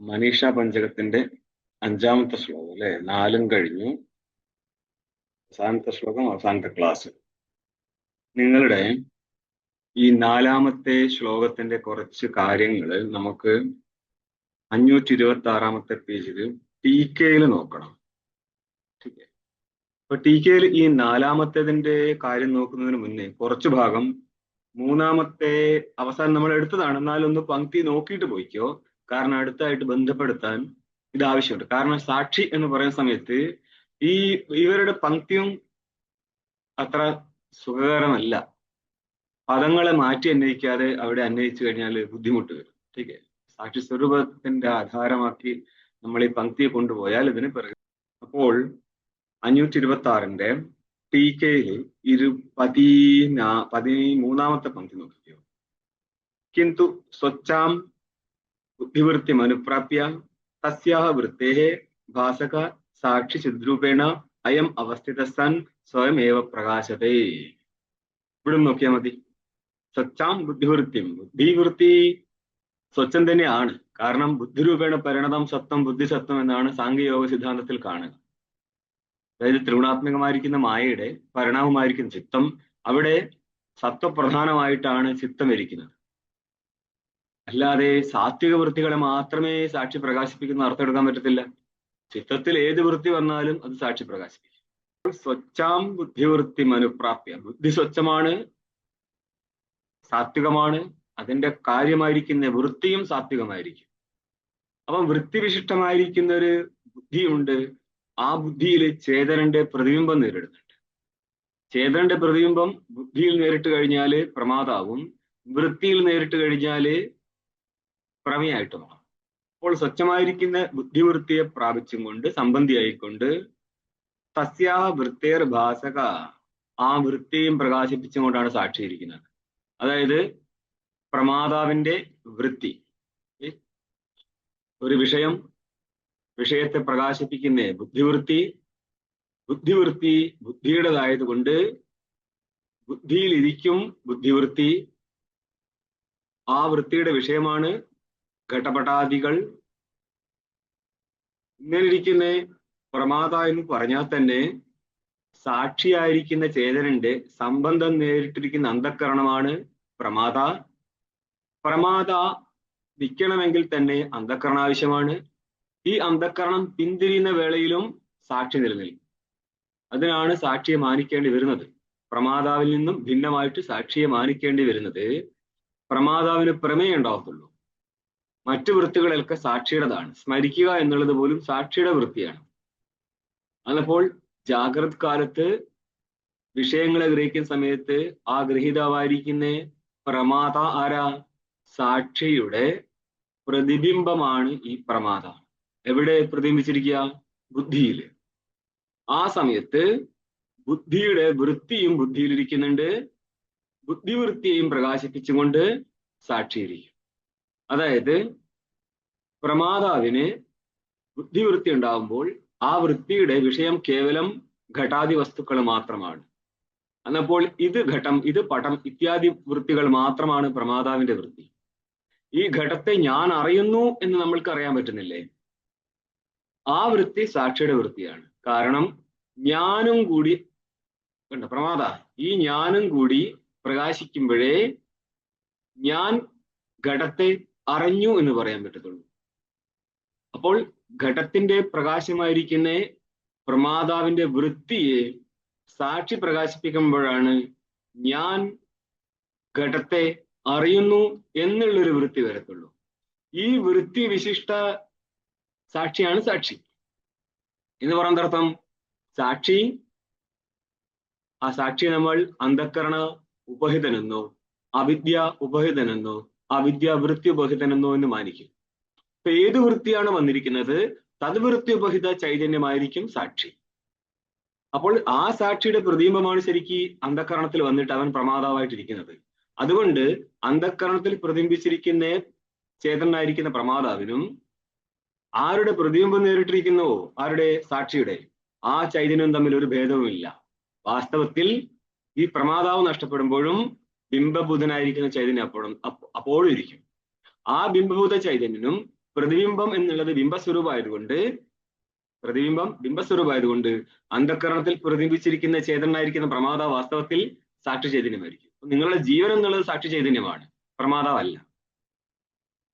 മനീഷ പഞ്ചകത്തിന്റെ 5-ാമത്തെ ശ്ലോകം അല്ലെ? 4 കഴിഞ്ഞു. അവസാനത്തെ ശ്ലോകം, അവസാനത്തെ ക്ലാസ്. നിങ്ങളുടെ ഈ 4-ാമത്തെ ശ്ലോകത്തിന്റെ കുറച്ച് കാര്യങ്ങൾ നമുക്ക് 526-ാമത്തെ പേജിൽ ടീക്കയിൽ നോക്കണം. അപ്പൊ ടീക്കയിൽ ഈ 4-ാമത്തേതിന്റെ കാര്യം നോക്കുന്നതിന് മുന്നേ കുറച്ചു ഭാഗം 3-ാമത്തെ അവസാനം നമ്മൾ എടുത്തതാണ്. എന്നാലൊന്ന് പങ്ക്തി നോക്കിയിട്ട് പോയിക്കോ. കാരണം അടുത്തായിട്ട് ബന്ധപ്പെടുത്താൻ ഇത് ആവശ്യമുണ്ട്. കാരണം സാക്ഷി എന്ന് പറയുന്ന സമയത്ത് ഇവരുടെ പങ്ക്തിയും അത്ര സുഖകരമല്ല. പദങ്ങളെ മാറ്റി അന്വയിക്കാതെ അവിടെ അന്വയിച്ചു കഴിഞ്ഞാൽ ബുദ്ധിമുട്ട് വരും. ठीक है. സാക്ഷി സ്വരൂപത്തിന്റെ ആധാരമാക്കി നമ്മൾ ഈ പങ്ക്തിയെ കൊണ്ടുപോയാൽ ഇതിന് പിറകെ. അപ്പോൾ 526-ന്റെ ടീക്കയിൽ 13-ാമത്തെ പങ്ക്തി നോക്കിക്കോ. കിന്തു സ്വച്ഛാം ബുദ്ധിവൃത്തി അനുപ്രാപ്യ തസ്യാഹ വൃത്തേഹ ഭാസക സാക്ഷി ചിദ്രൂപേണ അയം അവസ്ഥിത സൻ സ്വയം ഏവ പ്രകാശത്തെ. ഇവിടെ നോക്കിയാൽ മതി. സ്വച്ഛാം ബുദ്ധിവൃത്തിയും, ബുദ്ധിവൃത്തി സ്വച്ഛം തന്നെയാണ്. കാരണം ബുദ്ധിരൂപേണ പരിണതം സത്വം ബുദ്ധിസത്വം എന്നാണ് സാംഖ്യയോഗ സിദ്ധാന്തത്തിൽ കാണുക. അതായത് ത്രിഗുണാത്മകമായിരിക്കുന്ന മായയുടെ പരിണാമമായിരിക്കുന്ന ചിത്തം, അവിടെ സത്വപ്രധാനമായിട്ടാണ് ചിത്തം ഇരിക്കുന്നത്. അല്ലാതെ സാത്വിക വൃത്തികളെ മാത്രമേ സാക്ഷി പ്രകാശിപ്പിക്കുന്ന അർത്ഥം എടുക്കാൻ പറ്റത്തില്ല. ചിത്തത്തിൽ ഏത് വൃത്തി വന്നാലും അത് സാക്ഷി പ്രകാശിപ്പിക്കും. സ്വച്ഛാം ബുദ്ധിവൃത്തി അനുപ്രാപ്യ, ബുദ്ധി സ്വച്ഛമാണ്, സാത്വികമാണ്. അതിന്റെ കാര്യമായിരിക്കുന്ന വൃത്തിയും സാത്വികമായിരിക്കും. അപ്പം വൃത്തിവിശിഷ്ടമായിരിക്കുന്ന ഒരു ബുദ്ധിയുണ്ട്. ആ ബുദ്ധിയിൽ ചേതനന്റെ പ്രതിബിംബം നേരിടുന്നുണ്ട്. ചേതനന്റെ പ്രതിബിംബം ബുദ്ധിയിൽ നേരിട്ട് കഴിഞ്ഞാല് പ്രമാദാവും, വൃത്തിയിൽ നേരിട്ട് കഴിഞ്ഞാല് പ്രമേയായിട്ട് മാറും. അപ്പോൾ സ്വച്ഛമായിരിക്കുന്ന ബുദ്ധിവൃത്തിയെ പ്രാപിച്ചും കൊണ്ട് സംബന്ധിയായിക്കൊണ്ട് തസ്യാ വൃത്തേർ ഭാസക, ആ വൃത്തിയും പ്രകാശിപ്പിച്ചും കൊണ്ടാണ് സാക്ഷിയിരിക്കുന്നത്. അതായത് പ്രമാതാവിന്റെ വൃത്തി, ഒരു വിഷയത്തെ പ്രകാശിപ്പിക്കുന്ന ബുദ്ധിവൃത്തി, ബുദ്ധിയുടേതായത് കൊണ്ട് ബുദ്ധിയിൽ ഇരിക്കും ബുദ്ധിവൃത്തി. ആ വൃത്തിയുടെ വിഷയമാണ് ഘടപടാദികൾ. ഇങ്ങനെ ഇരിക്കുന്ന പ്രമാത എന്ന് പറഞ്ഞാൽ തന്നെ സാക്ഷിയായിരിക്കുന്ന ചേതനന്റെ സംബന്ധം നേരിട്ടിരിക്കുന്ന അന്ധക്കരണമാണ് പ്രമാത. പ്രമാത നിൽക്കണമെങ്കിൽ തന്നെ അന്ധക്കരണ ആവശ്യമാണ്. ഈ അന്ധക്കരണം പിന്തിരിയുന്ന വേളയിലും സാക്ഷി നിലനിൽക്കും. അതിനാണ് സാക്ഷിയെ മാനിക്കേണ്ടി വരുന്നത്. പ്രമാതാവിൽ നിന്നും ഭിന്നമായിട്ട് സാക്ഷിയെ മാനിക്കേണ്ടി വരുന്നത് പ്രമാതാവിന് പ്രമേയം ഉണ്ടാവത്തുള്ളൂ. മറ്റു വൃത്തികളൊക്കെ സാക്ഷിയുടേതാണ്. സ്മരിക്കുക എന്നുള്ളത് പോലും സാക്ഷിയുടെ വൃത്തിയാണ്. അതപ്പോൾ ജാഗ്രത് കാലത്ത് വിഷയങ്ങളെ ഗ്രഹിക്കുന്ന സമയത്ത് ആ ഗ്രഹീതാവായിരിക്കുന്ന പ്രമാത ആരാ? സാക്ഷിയുടെ പ്രതിബിംബമാണ് ഈ പ്രമാത. എവിടെ പ്രതിബിംബിച്ചിരിക്കുക? ബുദ്ധിയിൽ. ആ സമയത്ത് ബുദ്ധിയുടെ വൃത്തിയും ബുദ്ധിയിലിരിക്കുന്നുണ്ട്, ബുദ്ധിവൃത്തിയെയും പ്രകാശിപ്പിച്ചുകൊണ്ട് സാക്ഷിയിരിക്കും. അതായത് പ്രമാതാവിന് ബുദ്ധിവൃത്തി ഉണ്ടാകുമ്പോൾ ആ വൃത്തിയുടെ വിഷയം കേവലം ഘടാദി വസ്തുക്കൾ മാത്രമാണ്. എന്നപ്പോൾ ഇത് ഘടം, ഇത് പടം ഇത്യാദി വൃത്തികൾ മാത്രമാണ് പ്രമാതാവിന്റെ വൃത്തി. ഈ ഘടത്തെ ഞാൻ അറിയുന്നു എന്ന് നമ്മൾക്ക് അറിയാൻ പറ്റുന്നില്ലേ? ആ വൃത്തി സാക്ഷിയുടെ വൃത്തിയാണ്. കാരണം ഞാനും കൂടി കണ്ട പ്രമാത, ഈ ഞാനും കൂടി പ്രകാശിക്കുമ്പോഴേ ഞാൻ ഘടത്തെ അറിഞ്ഞു എന്ന് പറയാൻ പറ്റത്തുള്ളൂ. അപ്പോൾ ഘടത്തിന്റെ പ്രകാശമായിരിക്കുന്ന പ്രമാതാവിന്റെ വൃത്തിയെ സാക്ഷി പ്രകാശിപ്പിക്കുമ്പോഴാണ് ഞാൻ ഘടത്തെ അറിയുന്നു എന്നുള്ളൊരു വൃത്തി വരത്തുള്ളൂ. ഈ വൃത്തി വിശിഷ്ട സാക്ഷിയാണ് സാക്ഷി എന്ന് പറയുന്ന അർത്ഥം. സാക്ഷി, ആ സാക്ഷിയെ നമ്മൾ അന്ധക്കരണ ഉപഹിതനെന്നോ അവിദ്യ ഉപഹിതനെന്നോ അവിദ്യ വൃത്തി ഉപഹിതനെന്നോ എന്ന് മാനിക്കും. അപ്പൊ ഏത് വൃത്തിയാണ് വന്നിരിക്കുന്നത് തദ്വൃത്തി ഉപഹിത ചൈതന്യമായിരിക്കും സാക്ഷി. അപ്പോൾ ആ സാക്ഷിയുടെ പ്രതിബിംബമാണ് ശരിക്ക് അന്ധക്കരണത്തിൽ വന്നിട്ട് അവൻ പ്രമാതാവായിട്ടിരിക്കുന്നത്. അതുകൊണ്ട് അന്ധക്കരണത്തിൽ പ്രതിബിംബിച്ചിരിക്കുന്ന ചേതനായിരിക്കുന്ന പ്രമാതാവിനും ആരുടെ പ്രതിബിംബം നേരിട്ടിരിക്കുന്നുവോ, ആരുടെ? സാക്ഷിയുടെ. ആ ചൈതന്യം തമ്മിൽ ഒരു ഭേദവുമില്ല. വാസ്തവത്തിൽ ഈ പ്രമാതാവ് നഷ്ടപ്പെടുമ്പോഴും ബിംബഭൂതനായിരിക്കുന്ന ചൈതന്യം അപ്പോഴും ഇരിക്കും. ആ ബിംബഭൂത ചൈതന്യനും പ്രതിബിംബം എന്നുള്ളത് ബിംബസ്വരൂപമായതുകൊണ്ട് അന്ധക്കരണത്തിൽ പ്രതിബിംബിച്ചിരിക്കുന്ന ചേതനായിരിക്കുന്ന പ്രമാതാവ് വാസ്തവത്തിൽ സാക്ഷി ചൈതന്യമായിരിക്കും. നിങ്ങളുടെ ജീവൻ എന്നുള്ളത് സാക്ഷി ചൈതന്യമാണ്, പ്രമാതാവല്ല.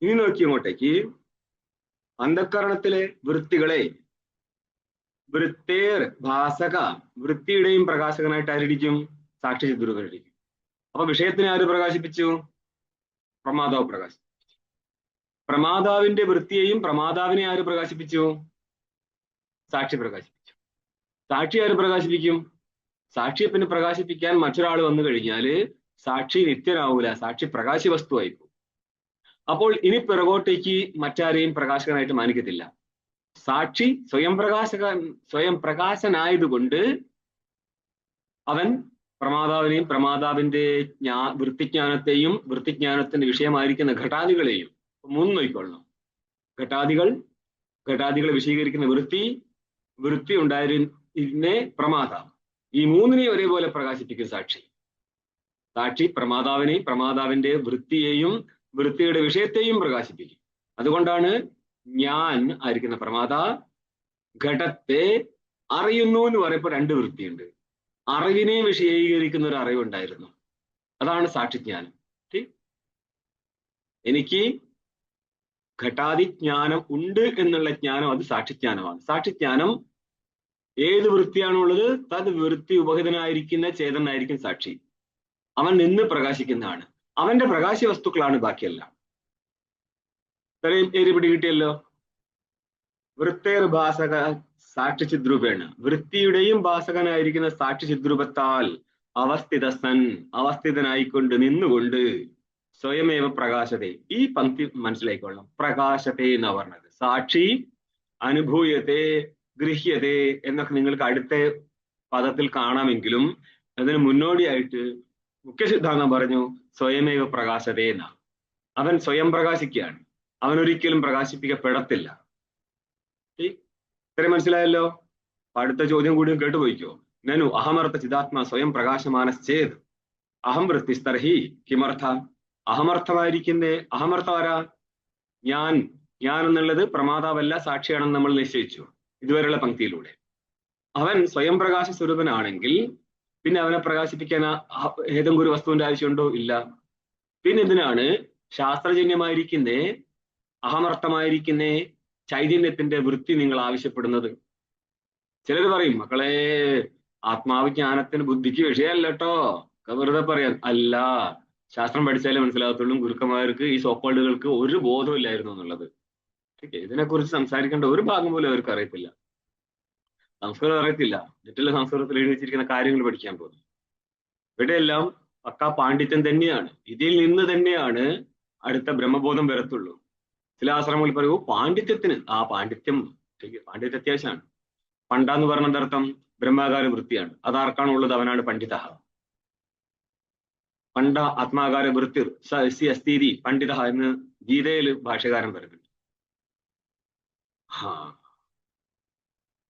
ഇനി നോക്കി അങ്ങോട്ടേക്ക്, അന്ധക്കരണത്തിലെ വൃത്തികളെ വൃത്തേർ ഭാസക, വൃത്തിയുടെയും പ്രകാശകനായിട്ട് ആരിയിരിക്കും? സാക്ഷി ചിദ്രൂപനായിരിക്കും. അപ്പൊ വിഷയത്തിനെ ആര് പ്രകാശിപ്പിച്ചു? പ്രമാതാവ് പ്രകാശിപ്പിച്ചു. പ്രമാതാവിന്റെ വൃത്തിയെയും പ്രമാതാവിനെ ആര് പ്രകാശിപ്പിച്ചു? സാക്ഷി പ്രകാശിപ്പിച്ചു. സാക്ഷി ആര് പ്രകാശിപ്പിക്കും? സാക്ഷിയെ പിന്നെ പ്രകാശിപ്പിക്കാൻ മറ്റൊരാൾ വന്നു കഴിഞ്ഞാല് സാക്ഷി നിത്യനാവൂല, സാക്ഷി പ്രകാശി വസ്തുവായി പോകും. അപ്പോൾ ഇനി പിറകോട്ടേക്ക് മറ്റാരെയും പ്രകാശകനായിട്ട് മാനിക്കത്തില്ല. സാക്ഷി സ്വയം പ്രകാശനായതുകൊണ്ട് അവൻ പ്രമാതാവിനെയും പ്രമാതാവിന്റെ വൃത്തിജ്ഞാനത്തെയും വൃത്തിജ്ഞാനത്തിന്റെ വിഷയമായിരിക്കുന്ന ഘടാദികളെയും മൂന്ന് നോക്കിക്കൊള്ളണം. ഘടാദികളെ വിശദീകരിക്കുന്ന വൃത്തി ഉണ്ടായിരുന്നെ പ്രമാതാവ്. ഈ മൂന്നിനെയും ഒരേപോലെ പ്രകാശിപ്പിക്കും സാക്ഷി. പ്രമാതാവിനെയും പ്രമാതാവിന്റെ വൃത്തിയെയും വൃത്തിയുടെ വിഷയത്തെയും പ്രകാശിപ്പിക്കും. അതുകൊണ്ടാണ് ഞാൻ ആയിരിക്കുന്ന പ്രമാതാ ഘടത്തെ അറിയുന്നു എന്ന് പറയുമ്പോൾ രണ്ട് വൃത്തിയുണ്ട്. അറിവിനെ വിഷയീകരിക്കുന്ന ഒരു അറിവുണ്ടായിരുന്നു, അതാണ് സാക്ഷിജ്ഞാനം. എനിക്ക് ഘടാതിജ്ഞാനം ഉണ്ട് എന്നുള്ള ജ്ഞാനം അത് സാക്ഷിജ്ഞാനമാണ്. സാക്ഷിജ്ഞാനം ഏത് വൃത്തിയാണുള്ളത്? തത് വൃത്തി ഉപഹിതനായിരിക്കുന്ന ചേതനായിരിക്കും സാക്ഷി. അവൻ നിന്ന് പ്രകാശിക്കുന്നതാണ്. അവന്റെ പ്രകാശ വസ്തുക്കളാണ് ബാക്കിയെല്ലാം. ഇത്രയും ഏരി പിടി കിട്ടിയല്ലോ. വൃത്തേർ ഭാസക സാക്ഷി ചിദ്രൂപേണ, വൃത്തിയുടെയും ഭാസകനായിരിക്കുന്ന സാക്ഷി ചിദ്രൂപത്താൽ അവസ്ഥിതനായിക്കൊണ്ട് നിന്നുകൊണ്ട് സ്വയമേവ പ്രകാശത്തെ. ഈ പങ്ക്തി മനസ്സിലായിക്കൊള്ളണം. പ്രകാശത്തെ എന്നാ പറഞ്ഞത്. സാക്ഷി അനുഭൂയത്തെ ഗൃഹ്യത്തെ എന്നൊക്കെ നിങ്ങൾക്ക് അടുത്ത പദത്തിൽ കാണാമെങ്കിലും അതിന് മുന്നോടിയായിട്ട് മുഖ്യ സിദ്ധാന്തം പറഞ്ഞു സ്വയമേവ പ്രകാശത്തെ എന്നാ. അവൻ സ്വയം പ്രകാശിക്കുകയാണ്, അവനൊരിക്കലും പ്രകാശിപ്പിക്കപ്പെടത്തില്ല. ഇത്രയും മനസ്സിലായല്ലോ. അടുത്ത ചോദ്യം കൂടി കേട്ടുപോയിക്കോ. നനു അഹമർത്ഥ ചിതാത്മാ സ്വയം പ്രകാശമാനശ്ചേത് അഹം വൃത്തിസ്തർഹി കിമർത്ഥ. അഹമർത്ഥമായിരിക്കുന്നേ അഹമർത്ഥമാരാ? ഞാൻ എന്നുള്ളത് പ്രമാതാവല്ല, സാക്ഷിയാണെന്ന് നമ്മൾ നിശ്ചയിച്ചു ഇതുവരെയുള്ള പങ്ക്തിയിലൂടെ. അവൻ സ്വയം പ്രകാശ സ്വരൂപനാണെങ്കിൽ പിന്നെ അവനെ പ്രകാശിപ്പിക്കാൻ ഏതെങ്കിലും ഒരു വസ്തുവിന്റെ ആവശ്യമുണ്ടോ? ഇല്ല. പിന്നെ എന്തിനാണ് ശാസ്ത്രജന്യമായിരിക്കുന്നേ അഹമർത്ഥമായിരിക്കുന്നേ ചൈതന്യത്തിന്റെ വൃത്തി നിങ്ങൾ ആവശ്യപ്പെടുന്നത്? ചിലർ പറയും, മക്കളെ ആത്മാവ് ജ്ഞാനത്തിന് ബുദ്ധിക്ക് വിഷയമല്ല കേട്ടോ, വെറുതെ പറയാൻ. അല്ല, ശാസ്ത്രം പഠിച്ചാലേ മനസ്സിലാകത്തുള്ളൂ. ഗുരുക്കന്മാർക്ക് ഈ സോക്കോൾഡുകൾക്ക് ഒരു ബോധവും ഇല്ലായിരുന്നു എന്നുള്ളത്. ഇതിനെക്കുറിച്ച് സംസാരിക്കേണ്ട ഒരു ഭാഗം പോലും അവർക്ക് അറിയത്തില്ല. സംസ്കൃതം അറിയത്തില്ല, മറ്റുള്ള സംസ്കൃതത്തിൽ എഴുതി വെച്ചിരിക്കുന്ന കാര്യങ്ങൾ പഠിക്കാൻ പോകുന്നു. ഇവിടെയെല്ലാം പക്കാ പാണ്ഡിത്യം തന്നെയാണ്. ഇതിൽ നിന്ന് തന്നെയാണ് അടുത്ത ബ്രഹ്മബോധം വരത്തുള്ളൂ. ചില ആശ്രമങ്ങളിൽ പറയൂ പാണ്ഡിത്യത്തിന്. പാണ്ഡിത്യം അത്യാവശ്യമാണ്. പണ്ടാന്ന് പറഞ്ഞ അർത്ഥം ബ്രഹ്മാകാര വൃത്തിയാണ്. അതാർക്കാണ് ഉള്ളത്? അവനാണ് പണ്ഡിത. പണ്ട ആത്മാകാര വൃത്തി അസ്ഥീതി പണ്ഡിത എന്ന് ഗീതയിൽ ഭാഷ്യകാരൻ പറയുന്നുണ്ട്.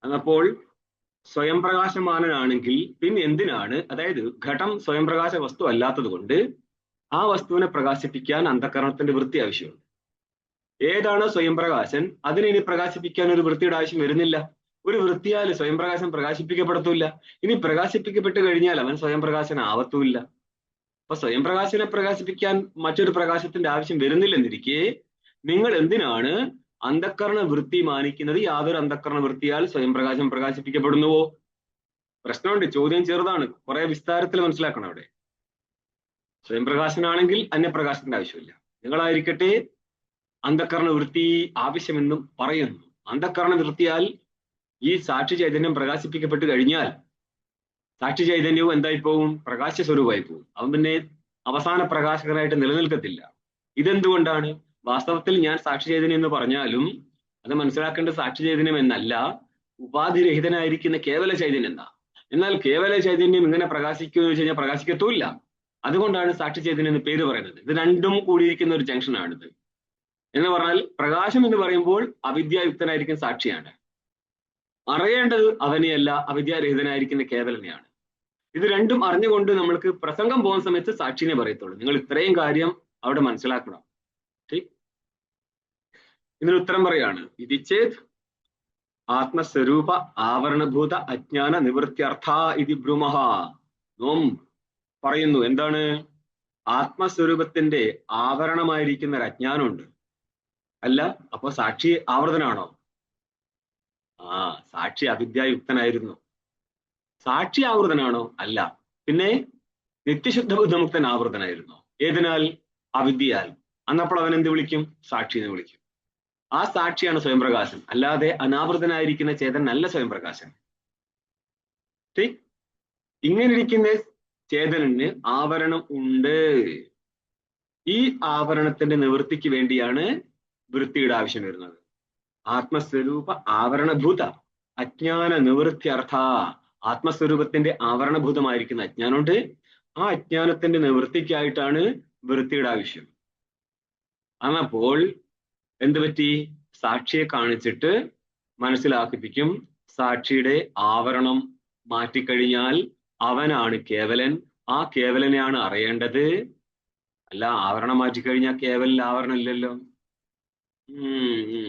അപ്പോൾ സ്വയം പ്രകാശമാനാണെങ്കിൽ പിന്നെ എന്തിനാണ്? അതായത് ഘടം സ്വയം പ്രകാശ വസ്തു അല്ലാത്തത് കൊണ്ട് ആ വസ്തുവിനെ പ്രകാശിപ്പിക്കാൻ അന്ധകരണത്തിന്റെ വൃത്തി ആവശ്യമുണ്ട്. ഏതാണ് സ്വയം പ്രകാശൻ? അതിനെ ഇനി പ്രകാശിപ്പിക്കാൻ ഒരു വൃത്തിയുടെ ആവശ്യം വരുന്നില്ല. ഒരു വൃത്തിയാൽ സ്വയം പ്രകാശം പ്രകാശിപ്പിക്കപ്പെടത്തുമില്ല. ഇനി പ്രകാശിപ്പിക്കപ്പെട്ട് കഴിഞ്ഞാൽ അവൻ സ്വയം പ്രകാശൻ ആവത്തുമില്ല. അപ്പൊ സ്വയം പ്രകാശനെ പ്രകാശിപ്പിക്കാൻ മറ്റൊരു പ്രകാശത്തിന്റെ ആവശ്യം വരുന്നില്ലെന്നിരിക്കെ നിങ്ങൾ എന്തിനാണ് അന്ധക്കരണ വൃത്തി മാനിക്കുന്നത്? യാതൊരു അന്ധക്കരണ വൃത്തിയാൽ സ്വയം പ്രകാശം പ്രകാശിപ്പിക്കപ്പെടുന്നുവോ? പ്രശ്നമുണ്ട്. ചോദ്യം ചെറുതാണ്, കുറെ വിസ്താരത്തിൽ മനസ്സിലാക്കണം. അവിടെ സ്വയം പ്രകാശനാണെങ്കിൽ അന്യപ്രകാശത്തിന്റെ ആവശ്യമില്ല. നിങ്ങളായിരിക്കട്ടെ അന്ധക്കരണ വൃത്തി ആവശ്യമെന്നും പറയുന്നു. അന്ധക്കരണ വൃത്തിയാൽ ഈ സാക്ഷി ചൈതന്യം പ്രകാശിപ്പിക്കപ്പെട്ട് കഴിഞ്ഞാൽ സാക്ഷി ചൈതന്യവും എന്തായി പോകും? പ്രകാശ സ്വരൂപമായി പോകും. അവൻ പിന്നെ അവസാന പ്രകാശകനായിട്ട് നിലനിൽക്കത്തില്ല. ഇതെന്തുകൊണ്ടാണ്? വാസ്തവത്തിൽ ഞാൻ സാക്ഷി ചൈതന്യം എന്ന് പറഞ്ഞാലും അത് മനസ്സിലാക്കേണ്ട സാക്ഷി ചൈതന്യം എന്നല്ല, ഉപാധിരഹിതനായിരിക്കുന്ന കേവല ചൈതന്യം എന്നാ. എന്നാൽ കേവല ചൈതന്യം ഇങ്ങനെ പ്രകാശിക്കുമെന്ന് വെച്ച് കഴിഞ്ഞാൽ പ്രകാശിക്കത്തുമില്ല. അതുകൊണ്ടാണ് സാക്ഷി ചൈതന്യം എന്ന് പേര് പറയുന്നത്. ഇത് രണ്ടും കൂടിയിരിക്കുന്ന ഒരു ജംഗ്ഷനാണിത്. എന്ന് പറഞ്ഞാൽ പ്രകാശം എന്ന് പറയുമ്പോൾ അവിദ്യായുക്തനായിരിക്കുന്ന സാക്ഷിയാണ്. അറിയേണ്ടത് അവനെയല്ല, അവിദ്യാരഹിതനായിരിക്കുന്ന കേവലനെയാണ്. ഇത് രണ്ടും അറിഞ്ഞുകൊണ്ട് നമ്മൾക്ക് പ്രസംഗം പോകുന്ന സമയത്ത് സാക്ഷിനെ പറയത്തുള്ളൂ. നിങ്ങൾ ഇത്രയും കാര്യം അവിടെ മനസ്സിലാക്കണം. ഇതിന് ഉത്തരം പറയാണ്. ഇതി ചേത് ആത്മസ്വരൂപ ആവരണഭൂത അജ്ഞാന നിവൃത്യർത്ഥ ഇതി ബ്രൂമഹ. നോം പറയുന്നു എന്താണ്? ആത്മസ്വരൂപത്തിന്റെ ആവരണമായിരിക്കുന്ന ഒരു അജ്ഞാനമുണ്ട്. അല്ല, അപ്പൊ സാക്ഷി ആവർത്തനാണോ? സാക്ഷി അവിദ്യായുക്തനായിരുന്നു. സാക്ഷി ആവൃതനാണോ? അല്ല. പിന്നെ നിത്യശുദ്ധ ബുദ്ധമുക്തൻ ആവൃതനായിരുന്നു. ഏതിനാൽ? അവിദ്യയാൽ. അന്നപ്പോൾ അവൻ എന്ത് വിളിക്കും? സാക്ഷി എന്ന് വിളിക്കും. ആ സാക്ഷിയാണ് സ്വയംപ്രകാശം, അല്ലാതെ അനാവൃതനായിരിക്കുന്ന ചേതൻ അല്ല സ്വയംപ്രകാശം. ഇങ്ങനെ ഇരിക്കുന്ന ചേതനന് ആവരണം ഉണ്ട്. ഈ ആവരണത്തിന്റെ നിവൃത്തിക്ക് വേണ്ടിയാണ് വൃത്തിയുടെ ആവശ്യം വരുന്നത്. ആത്മസ്വരൂപ ആവരണഭൂത അജ്ഞാന നിവൃത്തിയർത്ഥ. ആത്മസ്വരൂപത്തിന്റെ ആവരണഭൂതമായിരിക്കുന്ന അജ്ഞാനമുണ്ട്. ആ അജ്ഞാനത്തിന്റെ നിവൃത്തിക്കായിട്ടാണ് വൃത്തിയുടെ ആവശ്യം. അപ്പോൾ എന്ത് പറ്റി? സാക്ഷിയെ കാണിച്ചിട്ട് മനസ്സിലാക്കിപ്പിക്കും. സാക്ഷിയുടെ ആവരണം മാറ്റിക്കഴിഞ്ഞാൽ അവനാണ് കേവലൻ. ആ കേവലനെയാണ് അറിയേണ്ടത്. അല്ല, ആവരണം മാറ്റിക്കഴിഞ്ഞാൽ കേവലിൽ ആവരണം ഇല്ലല്ലോ.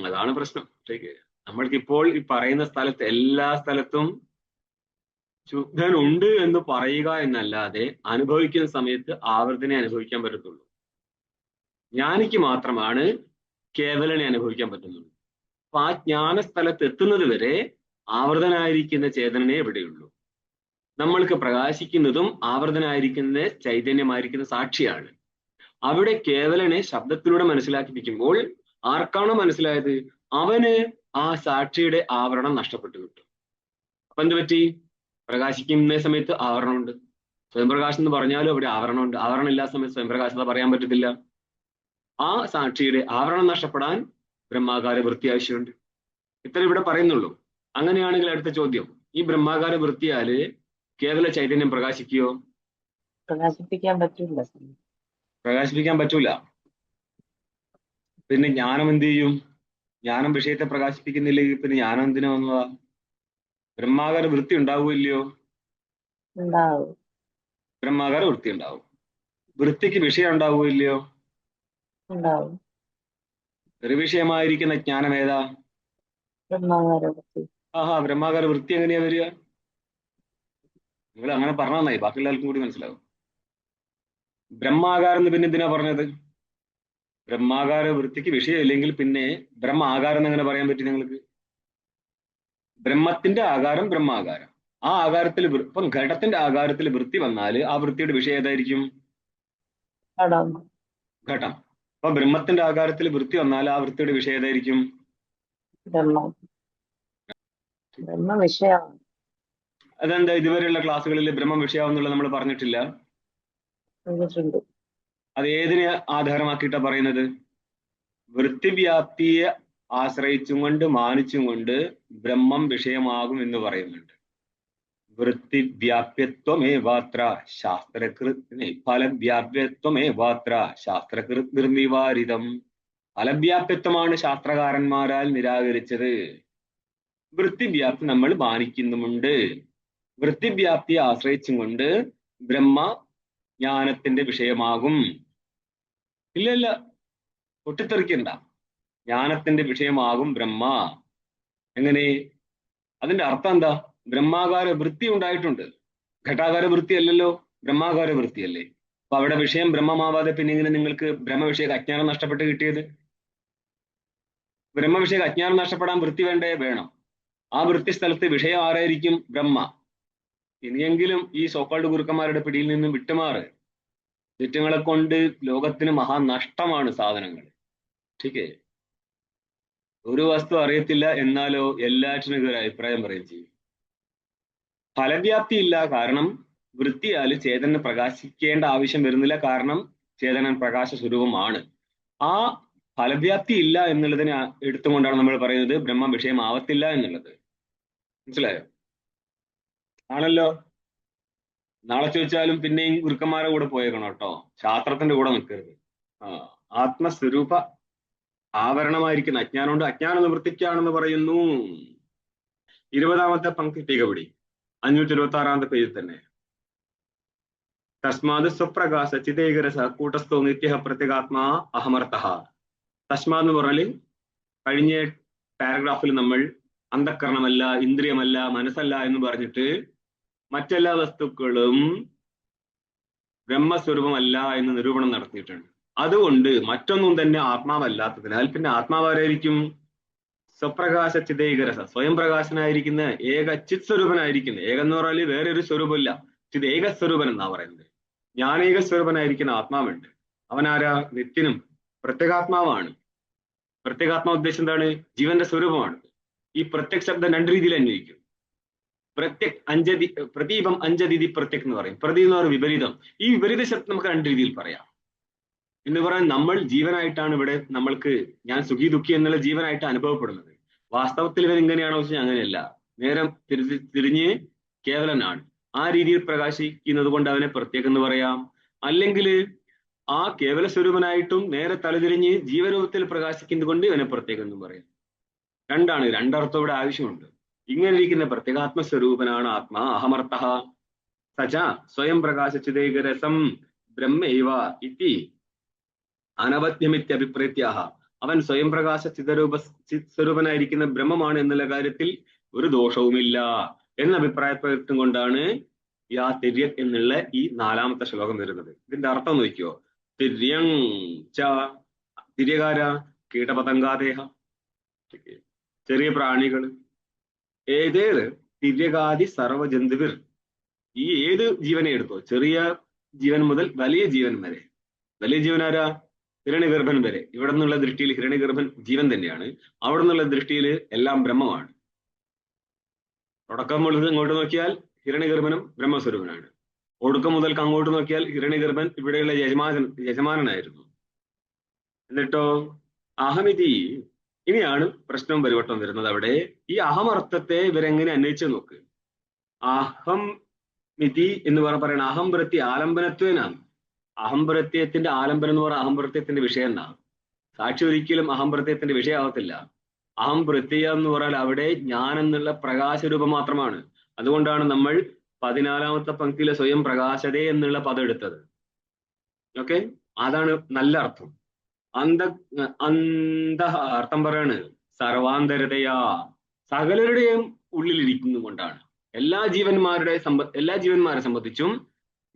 അതാണ് പ്രശ്നം. നമ്മൾക്കിപ്പോൾ ഈ പറയുന്ന സ്ഥലത്ത് എല്ലാ സ്ഥലത്തും ശുദ്ധനുണ്ട് എന്ന് പറയുക എന്നല്ലാതെ അനുഭവിക്കുന്ന സമയത്ത് ആവൃത്തിനെ അനുഭവിക്കാൻ പറ്റത്തുള്ളൂ. ജ്ഞാനിക്ക് മാത്രമാണ് കേവലനെ അനുഭവിക്കാൻ പറ്റുന്നുള്ളൂ. അപ്പൊ ആ ജ്ഞാനസ്ഥലത്ത് എത്തുന്നത് വരെ ആവൃതനായിരിക്കുന്ന ചേതനനെ എവിടെയുള്ളൂ. നമ്മൾക്ക് പ്രകാശിക്കുന്നതും ആവൃതനായിരിക്കുന്ന ചൈതന്യമായിരിക്കുന്ന സാക്ഷിയാണ്. അവിടെ കേവലനെ ശബ്ദത്തിലൂടെ മനസ്സിലാക്കിപ്പിക്കുമ്പോൾ ആർക്കാണോ മനസ്സിലായത് അവന് ആ സാക്ഷിയുടെ ആവരണം നഷ്ടപ്പെട്ടു കിട്ടും. അപ്പൊ എന്ത് പറ്റി? പ്രകാശിക്കുന്ന സമയത്ത് ആവരണമുണ്ട്. സ്വയംപ്രകാശം എന്ന് പറഞ്ഞാലും അവിടെ ആവരണമുണ്ട്. ആവരണം ഇല്ലാത്ത സമയത്ത് സ്വയംപ്രകാശത പറയാൻ പറ്റത്തില്ല. ആ സാക്ഷിയുടെ ആവരണം നഷ്ടപ്പെടാൻ ബ്രഹ്മാകാര വൃത്തി ആവശ്യമുണ്ട്. ഇത്ര ഇവിടെ പറയുന്നുള്ളൂ. അങ്ങനെയാണെങ്കിൽ അടുത്ത ചോദ്യം, ഈ ബ്രഹ്മാകാര വൃത്തിയാല് കേവല ചൈതന്യം പ്രകാശിക്കുകയോ? പ്രകാശിപ്പിക്കാൻ പറ്റൂല. പിന്നെ ജ്ഞാനം എന്ത് ചെയ്യും? ജ്ഞാനം വിഷയത്തെ പ്രകാശിപ്പിക്കുന്നില്ലെങ്കിൽ പിന്നെ ജ്ഞാനം എന്തിനാ വന്നതാ? ബ്രഹ്മാകാര വൃത്തി ഉണ്ടാവുമല്ലയോ? ബ്രഹ്മാകാര വൃത്തി ഉണ്ടാവും. വൃത്തിക്ക് വിഷയം ഉണ്ടാവുമല്ലയോ? ഒരു വിഷയമായിരിക്കുന്ന ജ്ഞാനം ഏതാ? ബ്രഹ്മാകാര വൃത്തി എങ്ങനെയാ വരിക? നിങ്ങൾ അങ്ങനെ പറഞ്ഞാൽ നന്നായി, ബാക്കി എല്ലാവർക്കും കൂടി മനസ്സിലാവും. ബ്രഹ്മാകാരം എന്ന് പിന്നെ എന്തിനാ പറഞ്ഞത്? ബ്രഹ്മാകാര വൃത്തിക്ക് വിഷയമില്ലെങ്കിൽ പിന്നെ ബ്രഹ്മ ആകാരം എങ്ങനെ പറയാൻ പറ്റി നിങ്ങൾക്ക്? ബ്രഹ്മത്തിന്റെ ആകാരം ബ്രഹ്മാകാരം. ആ ആകാരത്തിൽ ഇപ്പം ഘടത്തിന്റെ ആകാരത്തിൽ വൃത്തി വന്നാല് ആ വൃത്തിയുടെ വിഷയം ഏതായിരിക്കും? ഘടം. അപ്പൊ ബ്രഹ്മത്തിന്റെ ആകാരത്തിൽ വൃത്തി വന്നാൽ ആ വൃത്തിയുടെ വിഷയം ഏതായിരിക്കും? അതെന്താ ഇതുവരെയുള്ള ക്ലാസ്സുകളിൽ ബ്രഹ്മം വിഷയാവുന്നുള്ള നമ്മൾ പറഞ്ഞിട്ടില്ല? അത് ഏതിനെ ആധാരമാക്കിയിട്ടാ പറയുന്നത്? വൃത്തിവ്യാപ്തിയെ ആശ്രയിച്ചും കൊണ്ട് മാനിച്ചും കൊണ്ട് ബ്രഹ്മം വിഷയമാകും എന്ന് പറയുന്നുണ്ട്. വൃത്തിവ്യാപ്യത്വമേവാത്ര ശാസ്ത്രകൃത് ഫലവ്യാപ്യത്വമേവാത്ര ശാസ്ത്രകൃത് നിർനിവാരിതം. ഫലവ്യാപ്യത്വമാണ് ശാസ്ത്രകാരന്മാരാൽ നിരാകരിച്ചത്. വൃത്തിവ്യാപ്തി നമ്മൾ മാനിക്കുന്നുമുണ്ട്. വൃത്തിവ്യാപ്തിയെ ആശ്രയിച്ചും കൊണ്ട് ബ്രഹ്മ ജ്ഞാനത്തിന്റെ വിഷയമാകും. ഇല്ല, പൊട്ടിത്തെറിക്കണ്ട. ജ്ഞാനത്തിന്റെ വിഷയമാകും ബ്രഹ്മ. എങ്ങനെ? അതിന്റെ അർത്ഥം എന്താ? ബ്രഹ്മാകാര വൃത്തി ഉണ്ടായിട്ടുണ്ട്. ഘടാകാര വൃത്തി അല്ലല്ലോ, ബ്രഹ്മാകാര വൃത്തിയല്ലേ. അപ്പൊ അവിടെ വിഷയം ബ്രഹ്മമാവാതെ പിന്നെ ഇങ്ങനെ നിങ്ങൾക്ക് ബ്രഹ്മവിഷയക അജ്ഞാനം നഷ്ടപ്പെട്ട് കിട്ടിയത്? ബ്രഹ്മവിഷയക അജ്ഞാനം നഷ്ടപ്പെടാൻ വൃത്തി വേണ്ടേ? വേണം. ആ വൃത്തി സ്ഥലത്ത് വിഷയം ആരായിരിക്കും? ബ്രഹ്മ. ഇനിയെങ്കിലും ഈ സോക്കാൾഡ് ഗുരുക്കന്മാരുടെ പിടിയിൽ നിന്നും വിട്ടുമാറ്. തെറ്റുകളെ കൊണ്ട് ലോകത്തിന് മഹാനഷ്ടമാണ് സാധനങ്ങൾ. ठीक है. ഒരു വസ്തു അറിയത്തില്ല എന്നാലോ എല്ലാറ്റിനും ഒരു അഭിപ്രായം പറയും ചെയ്യും. ഫലവ്യാപ്തി ഇല്ല, കാരണം വൃത്തിയാൽ ചേതനന് പ്രകാശിക്കേണ്ട ആവശ്യം വരുന്നില്ല, കാരണം ചേതനൻ പ്രകാശ സ്വരൂപമാണ്. ആ ഫലവ്യാപ്തി ഇല്ല എന്നുള്ളതിനെ എടുത്തുകൊണ്ടാണ് നമ്മൾ പറയുന്നത് ബ്രഹ്മം വിഷയമാവത്തില്ല എന്നുള്ളത്. മനസ്സിലായോ? ആണല്ലോ. നാളെ ചോദിച്ചാലും പിന്നെയും ഗുരുക്കന്മാരുടെ കൂടെ പോയേക്കണം കേട്ടോ, ശാസ്ത്രത്തിന്റെ കൂടെ നിൽക്കരുത്. ആത്മസ്വരൂപ ആവരണമായിരിക്കുന്ന അജ്ഞാനമുണ്ട്, അജ്ഞാന നിവൃത്തിക്കാണെന്ന് പറയുന്നു. 20ാമത്തെ പങ്ക്തി ടീകപിടി 526ാമത്തെ പേജിൽ തന്നെ. തസ്മാത് സ്വപ്രകാശ ചിതേകരസ കൂട്ടസ്ഥോ നിത്യ പ്രത്യേകാത്മാ അഹമർത്ഥ. തസ്മാത് എന്ന് പറഞ്ഞാല് കഴിഞ്ഞ പാരഗ്രാഫിൽ നമ്മൾ അന്ധക്കരണമല്ല, ഇന്ദ്രിയമല്ല, മനസ്സല്ല എന്ന് പറഞ്ഞിട്ട് മറ്റെല്ലാ വസ്തുക്കളും ബ്രഹ്മസ്വരൂപമല്ല എന്ന് നിരൂപണം നടത്തിയിട്ടുണ്ട്. അതുകൊണ്ട് മറ്റൊന്നും തന്നെ ആത്മാവല്ലാത്തതിനാൽ പിന്നെ ആത്മാവാരായിരിക്കും? സ്വപ്രകാശ ചിതൈകരസ, സ്വയം പ്രകാശനായിരിക്കുന്ന ഏക ചിത് സ്വരൂപനായിരിക്കുന്ന, ഏക എന്ന് പറഞ്ഞാൽ വേറെ ഒരു സ്വരൂപമില്ല, ചിത് ഏക സ്വരൂപൻ എന്നാ പറയുന്നത്. ജ്ഞാനേക സ്വരൂപനായിരിക്കുന്ന ആത്മാവുണ്ട്. അവനാരാ? നിത്യനും പ്രത്യേകാത്മാവാണ്. പ്രത്യേകാത്മാ ഉദ്ദേശം എന്താണ്? ജീവന്റെ സ്വരൂപമാണ്. ഈ പ്രത്യക് ശബ്ദം രണ്ട് രീതിയിൽ അന്വയിക്കും. പ്രത്യക് അഞ്ചതി, പ്രതീപം അഞ്ചതിഥി പ്രത്യക് എന്ന് പറയും. പ്രതി എന്ന് പറയുന്നത് വിപരീതം. ഈ വിപരീത ശബ്ദം നമുക്ക് രണ്ട് രീതിയിൽ പറയാം. എന്ന് പറയാൻ നമ്മൾ ജീവനായിട്ടാണ് ഇവിടെ, നമ്മൾക്ക് ഞാൻ സുഖി ദുഃഖി എന്നുള്ള ജീവനായിട്ട് അനുഭവപ്പെടുന്നത്. വാസ്തവത്തിൽ ഇവൻ ഇങ്ങനെയാണോ വെച്ചാൽ അങ്ങനെയല്ല, നേരം തിരിഞ്ഞ് കേവലനാണ്. ആ രീതിയിൽ പ്രകാശിക്കുന്നത് കൊണ്ട് അവനെ പ്രത്യേകം എന്ന് പറയാം. അല്ലെങ്കിൽ ആ കേവല സ്വരൂപനായിട്ടും നേരെ തലതിരിഞ്ഞ് ജീവരൂപത്തിൽ പ്രകാശിക്കുന്നത് കൊണ്ട് ഇവനെ പ്രത്യേകം എന്ന് പറയാം. രണ്ടാണ്, രണ്ടർത്ഥം ഇവിടെ ആവശ്യമുണ്ട്. ഇങ്ങനെ ഇരിക്കുന്ന പ്രത്യേകാത്മസ്വരൂപനാണ് ആത്മാ. അഹമർത്ഥ സച സ്വയം പ്രകാശിതേകരസം ബ്രഹ്മൈവ ഇതി അനവധ്യമിത്യഭിപ്രേത്യാഹ. അവൻ സ്വയം പ്രകാശ സ്വരൂപനായിരിക്കുന്ന ബ്രഹ്മമാണ് എന്നുള്ള കാര്യത്തിൽ ഒരു ദോഷവുമില്ല എന്ന അഭിപ്രായപ്പെടുത്തും കൊണ്ടാണ് യാ തിര്യക് എന്നുള്ള ഈ 4ാമത്തെ ശ്ലോകം വരുന്നത്. ഇതിന്റെ അർത്ഥം നോക്കിയോ? തിര്യং ച, തിര്യകാര കീടപതംഗാദേഹ, ചെറിയ പ്രാണികൾ, ഏതേത് തിര്യകാദി സർവജന്തുവിർ, ഈ ഏത് ജീവനെ എടുത്തോ, ചെറിയ ജീവൻ മുതൽ വലിയ ജീവൻ വരെ. വലിയ ജീവനാരാ? ഹിരണ്യഗർഭൻ വരെ. ഇവിടെ നിന്നുള്ള ദൃഷ്ടിയിൽ ഹിരണ്യഗർഭൻ ജീവൻ തന്നെയാണ്, അവിടെ നിന്നുള്ള ദൃഷ്ടിയിൽ എല്ലാം ബ്രഹ്മമാണ്. തുടക്കം മുതൽ അങ്ങോട്ട് നോക്കിയാൽ ഹിരണ്യഗർഭനും ബ്രഹ്മസ്വരൂപനാണ്. ഒടുക്കം മുതൽക്ക് അങ്ങോട്ട് നോക്കിയാൽ ഹിരണ്യഗർഭൻ ഇവിടെയുള്ള യജമാനനായിരുന്നു. എന്നിട്ടോ അഹമിതി, ഇനിയാണ് പ്രശ്നവും പരിവട്ടം വരുന്നത്. അവിടെ ഈ അഹമർത്ഥത്തെ ഇവരെങ്ങനെ അന്വയിച്ചു നോക്ക്. അഹം മിതി എന്ന് പറയണ അഹം പ്രത്യ ആലംബനത്വനാണ്. അഹംപ്രത്യയത്തിന്റെ ആലംബനം എന്ന് പറഞ്ഞാൽ അഹംപ്രത്യയത്തിന്റെ വിഷയം എന്നാണ്. സാക്ഷി ഒരിക്കലും അഹംപ്രത്യയത്തിന്റെ വിഷയമാവത്തില്ല. അഹം പ്രത്യയ എന്ന് പറഞ്ഞാൽ അവിടെ ഞാൻ എന്നുള്ള പ്രകാശരൂപം മാത്രമാണ്. അതുകൊണ്ടാണ് നമ്മൾ 14ാമത്തെ പങ്ക്തിയിലെ സ്വയം പ്രകാശതേ എന്നുള്ള പദം എടുത്തത്. ഓക്കെ, അതാണ് നല്ല അർത്ഥം. അർത്ഥം പറയാണ് സർവാന്തരതയാ, സകലരുടെയും ഉള്ളിലിരിക്കുന്നു കൊണ്ടാണ്. എല്ലാ ജീവന്മാരെ സംബന്ധിച്ചും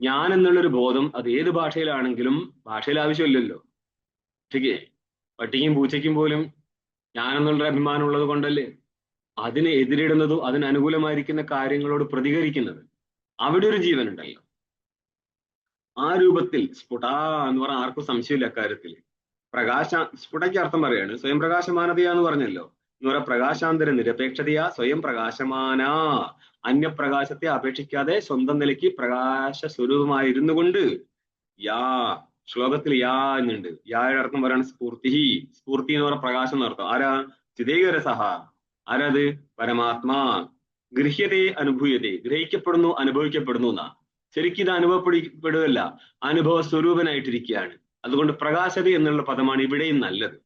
ഞാൻ എന്നുള്ളൊരു ബോധം, അത് ഏത് ഭാഷയിലാണെങ്കിലും, ഭാഷയിൽ ആവശ്യമില്ലല്ലോ. ശരിയേ? പട്ടിക്കും പൂച്ചയ്ക്കും പോലും ഞാൻ എന്നുള്ള അഭിമാനം ഉള്ളത് കൊണ്ടല്ലേ അതിനെ എതിരിടുന്നതും അതിന് അനുകൂലമായിരിക്കുന്ന കാര്യങ്ങളോട് പ്രതികരിക്കുന്നത്. അവിടെ ഒരു ജീവൻ ഉണ്ടല്ലോ. ആ രൂപത്തിൽ സ്ഫുട എന്ന് പറഞ്ഞാൽ ആർക്കും സംശയമില്ല അക്കാര്യത്തിൽ. സ്ഫുടയ്ക്ക് അർത്ഥം പറയാണ് സ്വയം പ്രകാശമാനതയാ എന്ന് പറഞ്ഞല്ലോ. എന്ന് പറയാ പ്രകാശാന്തര നിരപേക്ഷതയാ സ്വയം പ്രകാശമാന, അന്യപ്രകാശത്തെ അപേക്ഷിക്കാതെ സ്വന്തം നിലയ്ക്ക് പ്രകാശ സ്വരൂപമായിരുന്നു കൊണ്ട് യാ, ശ്ലോകത്തിൽ യാ എന്നുണ്ട്. യായുടെ അർത്ഥം പറയാണ് സ്ഫൂർത്തി. സ്ഫൂർത്തി എന്ന് പറഞ്ഞ പ്രകാശം എന്നർത്ഥം. ആരാ? ചിതൈകരസഹ. ആരത്? പരമാത്മാ. ഗൃഹ്യതയെ അനുഭൂയതയെ, ഗ്രഹിക്കപ്പെടുന്നു, അനുഭവിക്കപ്പെടുന്നു എന്നാ. ശരിക്കും ഇത് അനുഭവപ്പെടുകയല്ല, അനുഭവ സ്വരൂപനായിട്ടിരിക്കുകയാണ്. അതുകൊണ്ട് പ്രകാശത എന്നുള്ള പദമാണ് ഇവിടെയും നല്ലത്.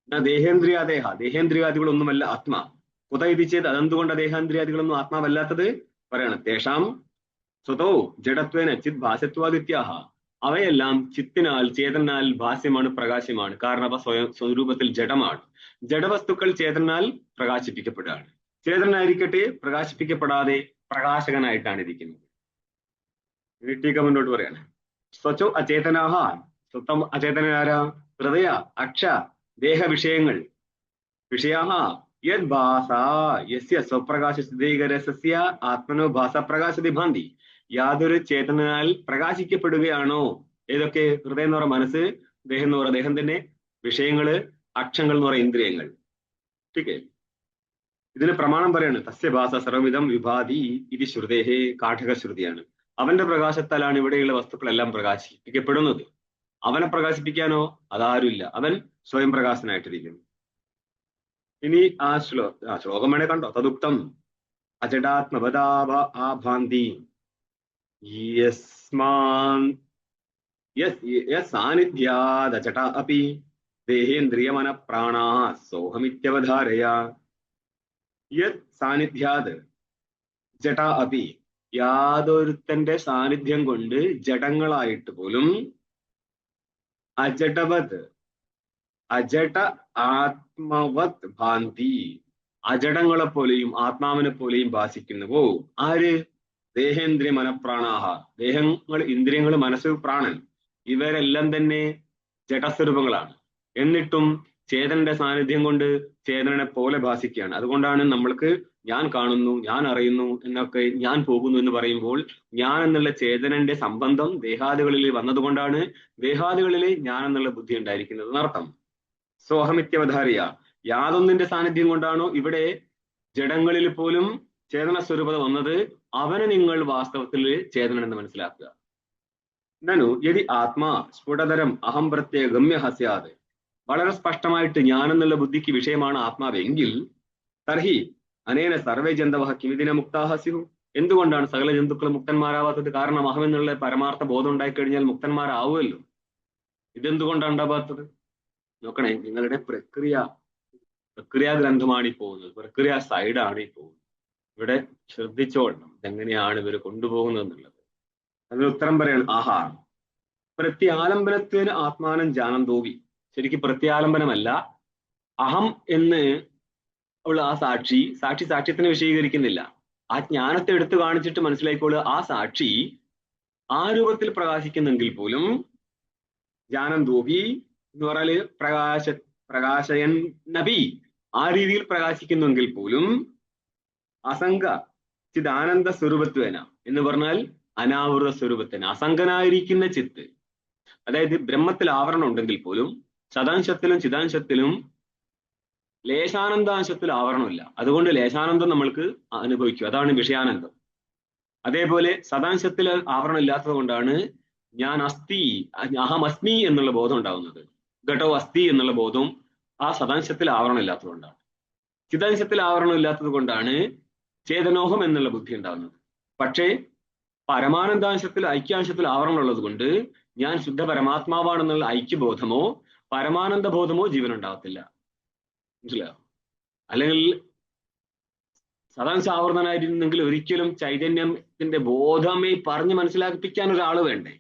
ദേഹേന്ദ്രിയാദേഹ, ദേഹേന്ദ്രിയാദികളൊന്നുമല്ല ആത്മാ. കുത ഇത് ചെയ്ത് അതെന്തുകൊണ്ട് ദേഹാന്ദ്രിയാദികളൊന്നും ആത്മാവല്ലാത്തത് പറയണം. തേഷാം സ്വതോ ജഡത്വേന ചിത് ഭാസ്യത്വാദിത്യാഹ, അവയെല്ലാം ചിത്തിനാൽ ചേതനാൽ ഭാസ്യമാണ്, പ്രകാശമാണ്. കാരണം അവ സ്വരൂപത്തിൽ ജഡമാണ്. ജഡവസ്തുക്കൾ ചേതനാൽ പ്രകാശിപ്പിക്കപ്പെടുകയാണ്. ചേതനായിരിക്കട്ടെ പ്രകാശിപ്പിക്കപ്പെടാതെ പ്രകാശകനായിട്ടാണ് ഇരിക്കുന്നത്. ടീക്ക മുന്നോട്ട് പറയാണ് സ്വചോ അചേതനാഹ, സ്വത്തം അചേതനാരാ? ഹൃദയ അക്ഷ ദേഹ വിഷയങ്ങൾ. വിഷയാഹ യത് ഭാസ യസ്യ സ്വപ്രകാശ സ്ഥിതീകരസ്യ ആത്മനോ ഭാസ പ്രകാശതി ഭാന്തി. യാതൊരു ചേതനാൽ പ്രകാശിക്കപ്പെടുകയാണോ? ഏതൊക്കെ? ഹൃദയം എന്ന് പറയുന്ന മനസ്സ്, ദേഹം എന്ന് പറയുന്ന ദേഹം തന്നെ, വിഷയങ്ങള്, അക്ഷങ്ങൾ എന്ന് പറയുന്ന ഇന്ദ്രിയങ്ങൾ. ടീക്കേ, ഇതിന് പ്രമാണം പറയാണ് തസ്യ ഭാസ സർവവിധം വിഭാതി ഇത് ശ്രുതേഹേ, കാഠക ശ്രുതിയാണ്. അവന്റെ പ്രകാശത്താലാണ് ഇവിടെയുള്ള വസ്തുക്കളെല്ലാം പ്രകാശിപ്പിക്കപ്പെടുന്നത്. അവനെ പ്രകാശിപ്പിക്കാനോ? അതാരുമില്ല. അവൻ സ്വയം പ്രകാശനായിട്ടിരിക്കുന്നു. ഇനി ആ ശ്ലോകം വേണേ കണ്ടോ. തദുക്തം അജടാത്മവദാഭ ആഭാന്തി സാന്നിധ്യാദജട അപി ദേഹേന്ദ്രിയമന പ്രാണാ സോഹമിത്യവധാരയ. യത് സാന്നിധ്യാത് ജട അപി, യാതൊരുത്തന്റെ സാന്നിധ്യം കൊണ്ട് ജഡങ്ങളായിട്ട് പോലും അജഡവത് അജട ആത്മവത് ഭാന്തി. അജടങ്ങളെ പോലെയും ആത്മാവിനെ പോലെയും ഭാസിക്കുന്നുവോ? ആര്? ദേഹേന്ദ്രിയ മനഃപ്രാണാഹ. ദേഹങ്ങൾ, ഇന്ദ്രിയങ്ങൾ, മനസ്സ്, പ്രാണൻ ഇവരെല്ലാം തന്നെ ജഡസ്വരൂപങ്ങളാണ്. എന്നിട്ടും ചേതനന്റെ സാന്നിധ്യം കൊണ്ട് ചേതനനെ പോലെ ഭാസിക്കുകയാണ്. അതുകൊണ്ടാണ് നമ്മൾക്ക് ഞാൻ കാണുന്നു, ഞാൻ അറിയുന്നു എന്നൊക്കെ, ഞാൻ പോകുന്നു എന്ന് പറയുമ്പോൾ ഞാൻ എന്നുള്ള ചേതനന്റെ സംബന്ധം ദേഹാദികളിൽ വന്നതുകൊണ്ടാണ് ദേഹാദികളിൽ ഞാൻ എന്നുള്ള ബുദ്ധി ഉണ്ടായിരിക്കുന്നത് എന്നർത്ഥം. സോഹമിത്യവധാരിയ. യാതൊന്നിന്റെ സാന്നിധ്യം കൊണ്ടാണോ ഇവിടെ ജഡങ്ങളിൽ പോലും ചേതന സ്വരൂപത വന്നത്, അവനെ നിങ്ങൾ വാസ്തവത്തിൽ ചേതനൻ എന്ന് മനസ്സിലാക്കുക. നനു യതി ആത്മാ സ്ഫുടതരം അഹം പ്രത്യേക ഗമ്യ ഹസ്യാത്. വളരെ സ്പഷ്ടമായിട്ട് ഞാനെന്നുള്ള ബുദ്ധിക്ക് വിഷയമാണ് ആത്മാവെങ്കിൽ തർഹി അനേന സർവേ ജന്തവ കിമിതിന മുക്താഹ സ്യുഹു. എന്തുകൊണ്ടാണ് സകല ജന്തുക്കളും മുക്തന്മാരാവാത്തത്? കാരണം അഹം എന്നുള്ള പരമാർത്ഥ ബോധം ഉണ്ടായിക്കഴിഞ്ഞാൽ മുക്തന്മാരാവുമല്ലോ. ഇതെന്തുകൊണ്ടാണ് ഉണ്ടാവാത്തത്? നോക്കണേ, നിങ്ങളുടെ പ്രക്രിയ ഗ്രന്ഥമാണ് ഈ പോകുന്നത്, പ്രക്രിയ സൈഡാണ് ഈ പോകുന്നത്. ഇവിടെ ശ്രദ്ധിച്ചോളണം ഇതെങ്ങനെയാണ് ഇവർ കൊണ്ടുപോകുന്നത് എന്നുള്ളത്. അതിന് ഉത്തരം പറയാണ് ആഹാ പ്രത്യാലംബനത്തിന് ആത്മാനം ജാനം തോവി. ശരിക്കും പ്രത്യാലംബനമല്ല, അഹം എന്ന് ഉള്ള ആ സാക്ഷ്യത്തിനെ വിശദീകരിക്കുന്നില്ല. ആ ജ്ഞാനത്തെ എടുത്തു കാണിച്ചിട്ട് മനസ്സിലാക്കിക്കോളുക, ആ സാക്ഷി ആ രൂപത്തിൽ പ്രകാശിക്കുന്നെങ്കിൽ പോലും ജാനം തോവി എന്ന് പറഞ്ഞാല് പ്രകാശയൻ നബി, ആ രീതിയിൽ പ്രകാശിക്കുന്നെങ്കിൽ പോലും അസംഗ ചിദാനന്ദ സ്വരൂപത്വേന എന്ന് പറഞ്ഞാൽ അനാവൃത സ്വരൂപത്തിന്, അസംഗനായിരിക്കുന്ന ചിത്ത്. അതായത് ബ്രഹ്മത്തിൽ ആവരണം ഉണ്ടെങ്കിൽ പോലും സദാംശത്തിലും ചിദാംശത്തിലും ലേശാനന്ദാംശത്തിൽ ആവരണമില്ല. അതുകൊണ്ട് ലേശാനന്ദം നമ്മൾക്ക് അനുഭവിക്കും, അതാണ് വിഷയാനന്ദം. അതേപോലെ സദാംശത്തിൽ ആവരണം ഇല്ലാത്തത് കൊണ്ടാണ് ഞാൻ അസ്ഥി, അഹം അസ്മി എന്നുള്ള ബോധം ഉണ്ടാകുന്നത്. ഘടോ അസ്ഥി എന്നുള്ള ബോധം ആ സദാംശത്തിൽ ആവരണം ഇല്ലാത്തത് കൊണ്ടാണ്. ചിദാംശത്തിൽ ആവരണം ഇല്ലാത്തത് കൊണ്ടാണ് ചേതനോഹം എന്നുള്ള ബുദ്ധി ഉണ്ടാകുന്നത്. പക്ഷേ പരമാനന്ദാംശത്തിൽ ഐക്യാംശത്തിൽ ആവരണം ഉള്ളത് കൊണ്ട് ഞാൻ ശുദ്ധ പരമാത്മാവാണെന്നുള്ള ഐക്യബോധമോ പരമാനന്ദ ബോധമോ ജീവൻ ഉണ്ടാകത്തില്ല. മനസ്സിലായോ? അല്ലെങ്കിൽ സദാംശ ആവർത്തനായിരുന്നെങ്കിൽ ഒരിക്കലും ചൈതന്യത്തിന്റെ ബോധമേ പറഞ്ഞ് മനസ്സിലാക്കിപ്പിക്കാൻ ഒരാൾ വേണ്ടേ?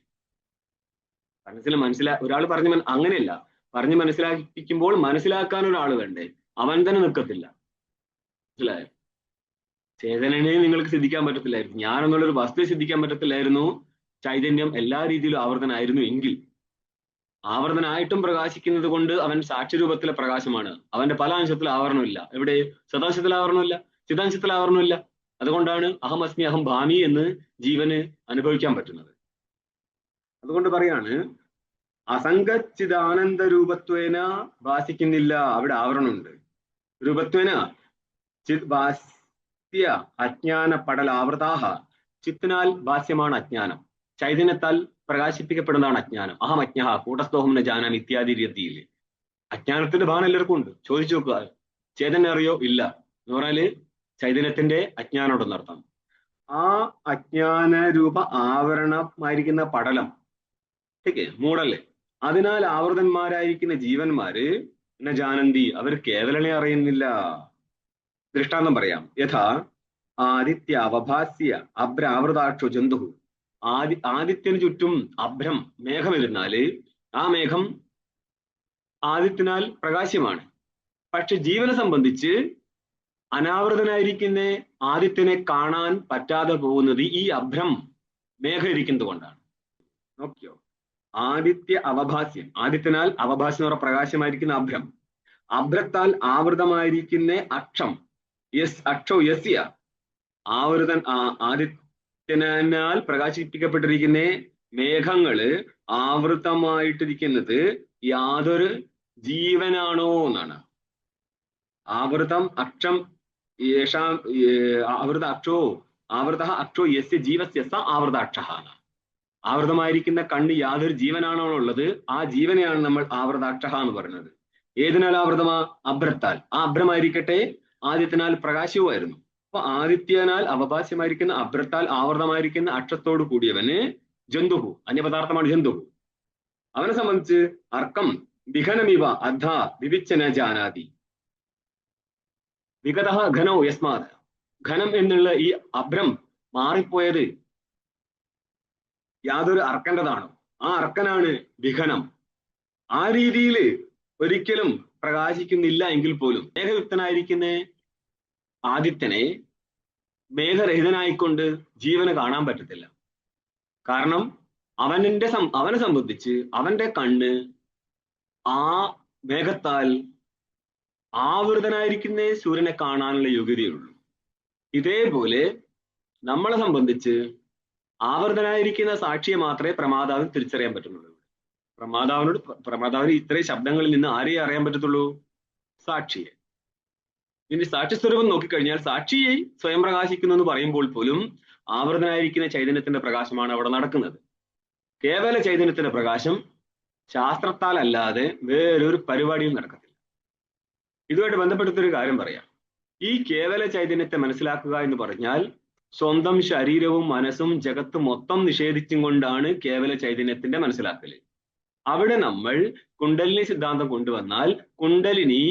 ഒരാൾ അങ്ങനെയല്ല, പറഞ്ഞ് മനസ്സിലാക്കിപ്പിക്കുമ്പോൾ മനസ്സിലാക്കാൻ ഒരാൾ വേണ്ടേ? അവൻ തന്നെ നിൽക്കത്തില്ല. മനസ്സിലായോ? ചേതനനെ നിങ്ങൾക്ക് സിദ്ധിക്കാൻ പറ്റത്തില്ലായിരുന്നു, ഞാൻ എന്നുള്ളൊരു വസ്തുത സിദ്ധിക്കാൻ പറ്റത്തില്ലായിരുന്നു ചൈതന്യം എല്ലാ രീതിയിലും ആവർത്തനായിരുന്നു എങ്കിൽ. ആവർത്തനായിട്ടും പ്രകാശിക്കുന്നത് കൊണ്ട് അവൻ സാക്ഷ്യരൂപത്തിലെ പ്രകാശമാണ്. അവന്റെ പല അംശത്തിൽ ആവരണമില്ല. എവിടെ? സദാംശത്തിൽ ആവരണമില്ല, ചിദാംശത്തിൽ ആവരണമില്ല. അതുകൊണ്ടാണ് അഹം അസ്മി അഹം ഭാമി എന്ന് ജീവന് അനുഭവിക്കാൻ പറ്റുന്നത്. അതുകൊണ്ട് പറയാണ് അസംഗച്ചിദാനന്ദ രൂപത്വേന ഭാസിക്കുന്നില്ല, അവിടെ ആവരണമുണ്ട്. രൂപത്വേന ചിത് ഭാസ്യ അജ്ഞാന പടലാവൃതാഹ. ചിത്തിനാൽ ഭാസ്യമാണ് അജ്ഞാനം, ചൈതന്യത്താൽ പ്രകാശിപ്പിക്കപ്പെടുന്നതാണ് അജ്ഞാനം. അഹം അജ്ഞ കൂട്ടസ്ഥോഹം ന ജാനാം ഇത്യാദി രീതിയിൽ അജ്ഞാനത്തിന്റെ ഭാവന എല്ലാവർക്കും ഉണ്ട്. ചോദിച്ചു നോക്കുക, ചേതന അറിയോ? ഇല്ല എന്ന് പറഞ്ഞാല് ചൈതന്യത്തിന്റെ അജ്ഞാനോടെന്നർത്ഥം. ആ അജ്ഞാന രൂപ ആവരണമായിരിക്കുന്ന പടലം, മൂടല്ലേ, അതിനാൽ ആവൃതന്മാരായിരിക്കുന്ന ജീവന്മാര് എന്ന ജാനന്തി, അവർ കേവലനെ അറിയുന്നില്ല. ദൃഷ്ടാന്തം പറയാം. യഥാ ആദിത്യ അവഭാസ്യ അഭ്രാവൃതാക്ഷു ജന്തു. ആദിത്യന് ചുറ്റും അഭ്രം മേഘം ഇരുന്നാല് ആ മേഘം ആദിത്യനാൽ പ്രകാശ്യമാണ്. പക്ഷെ ജീവനെ സംബന്ധിച്ച് അനാവൃതനായിരിക്കുന്ന ആദിത്യനെ കാണാൻ പറ്റാതെ പോകുന്നത് ഈ അഭ്രം മേഘം ഇരിക്കുന്നത് കൊണ്ടാണ്. നോക്കിയോ, ആദിത്യ അവഭാസ്യം, ആദിത്യനാൽ അവഭാസ്യം എന്ന് പറഞ്ഞ പ്രകാശമായിരിക്കുന്ന അഭ്രം, അഭ്രത്താൽ ആവൃതമായിരിക്കുന്ന അക്ഷം, അക്ഷോ യസ്യ ആവൃതൻ, ആദിത്യനാൽ പ്രകാശിപ്പിക്കപ്പെട്ടിരിക്കുന്ന മേഘങ്ങള് ആവൃതമായിട്ടിരിക്കുന്നത് യാതൊരു ജീവനാണോ എന്നാണ്. ആവൃതം അക്ഷം യേഷാം ആവൃത അക്ഷോ ആവൃത അക്ഷോ യസ്യ ജീവസ്യ സ ആവൃതാക്ഷ. ആവൃതമായിരിക്കുന്ന കണ്ണ് യാതൊരു ജീവനാണോ ഉള്ളത്, ആ ജീവനെയാണ് നമ്മൾ ആവൃതാക്ഷ എന്ന് പറയുന്നത്. ഏതിനാൽ ആവൃതമാ? അഭ്രത്താൽ. ആ അഭ്രമായിരിക്കട്ടെ ആദിത്യനാൽ പ്രകാശവുമായിരുന്നു. അപ്പൊ ആദിത്യനാൽ അവഭാസ്യമായിരിക്കുന്ന അഭ്രത്താൽ ആവൃതമായിരിക്കുന്ന അക്ഷത്തോട് കൂടിയവന് ജന്തുഹു, അന്യപദാർത്ഥമാണ് ജന്തുഹു. അവനെ സംബന്ധിച്ച് അർക്കം വിഘനമിവ അധ വിവിച്ചന ജാനാതി. വിഗത ഘനോ യസ്മാത്. ഘനം എന്നുള്ള ഈ അഭ്രം മാറിപ്പോയത് യാതൊരു അർക്കൻ്റെതാണോ, ആ അർക്കനാണ് വിഘനം. ആ രീതിയിൽ ഒരിക്കലും പ്രകാശിക്കുന്നില്ല എങ്കിൽ പോലും മേഘയുക്തനായിരിക്കുന്ന ആദിത്യനെ മേഘരഹിതനായിക്കൊണ്ട് ജീവന് കാണാൻ പറ്റത്തില്ല. കാരണം അവനെ സംബന്ധിച്ച് അവന്റെ കണ്ണ് ആ മേഘത്താൽ ആവൃതനായിരിക്കുന്ന സൂര്യനെ കാണാനുള്ള യോഗ്യതയുള്ളൂ. ഇതേപോലെ നമ്മളെ സംബന്ധിച്ച് ആവൃതനായിരിക്കുന്ന സാക്ഷിയെ മാത്രമേ പ്രമാതാവിന് തിരിച്ചറിയാൻ പറ്റുന്നുള്ളൂ. പ്രമാതാവിന് ഇത്രയും ശബ്ദങ്ങളിൽ നിന്ന് ആരെയും അറിയാൻ പറ്റത്തുള്ളൂ? സാക്ഷിയെ. ഇനി സാക്ഷിസ്വരൂപം നോക്കിക്കഴിഞ്ഞാൽ സാക്ഷിയെ സ്വയം പ്രകാശിക്കുന്നു എന്ന് പറയുമ്പോൾ പോലും ആവൃതനായിരിക്കുന്ന ചൈതന്യത്തിന്റെ പ്രകാശമാണ് അവിടെ നടക്കുന്നത്. കേവല ചൈതന്യത്തിന്റെ പ്രകാശം ശാസ്ത്രത്താൽ അല്ലാതെ വേറൊരു പരിപാടിയും നടക്കത്തില്ല. ഇതുമായിട്ട് ബന്ധപ്പെടുത്തൊരു കാര്യം പറയാം. ഈ കേവല ചൈതന്യത്തെ മനസ്സിലാക്കുക എന്ന് പറഞ്ഞാൽ സ്വന്തം ശരീരവും മനസ്സും ജഗത്ത് മൊത്തം നിഷേധിച്ചും കൊണ്ടാണ് കേവല ചൈതന്യത്തിന്റെ മനസ്സിലാക്കല്. അവിടെ നമ്മൾ കുണ്ടലിനി സിദ്ധാന്തം കൊണ്ടുവന്നാൽ കുണ്ടലിനി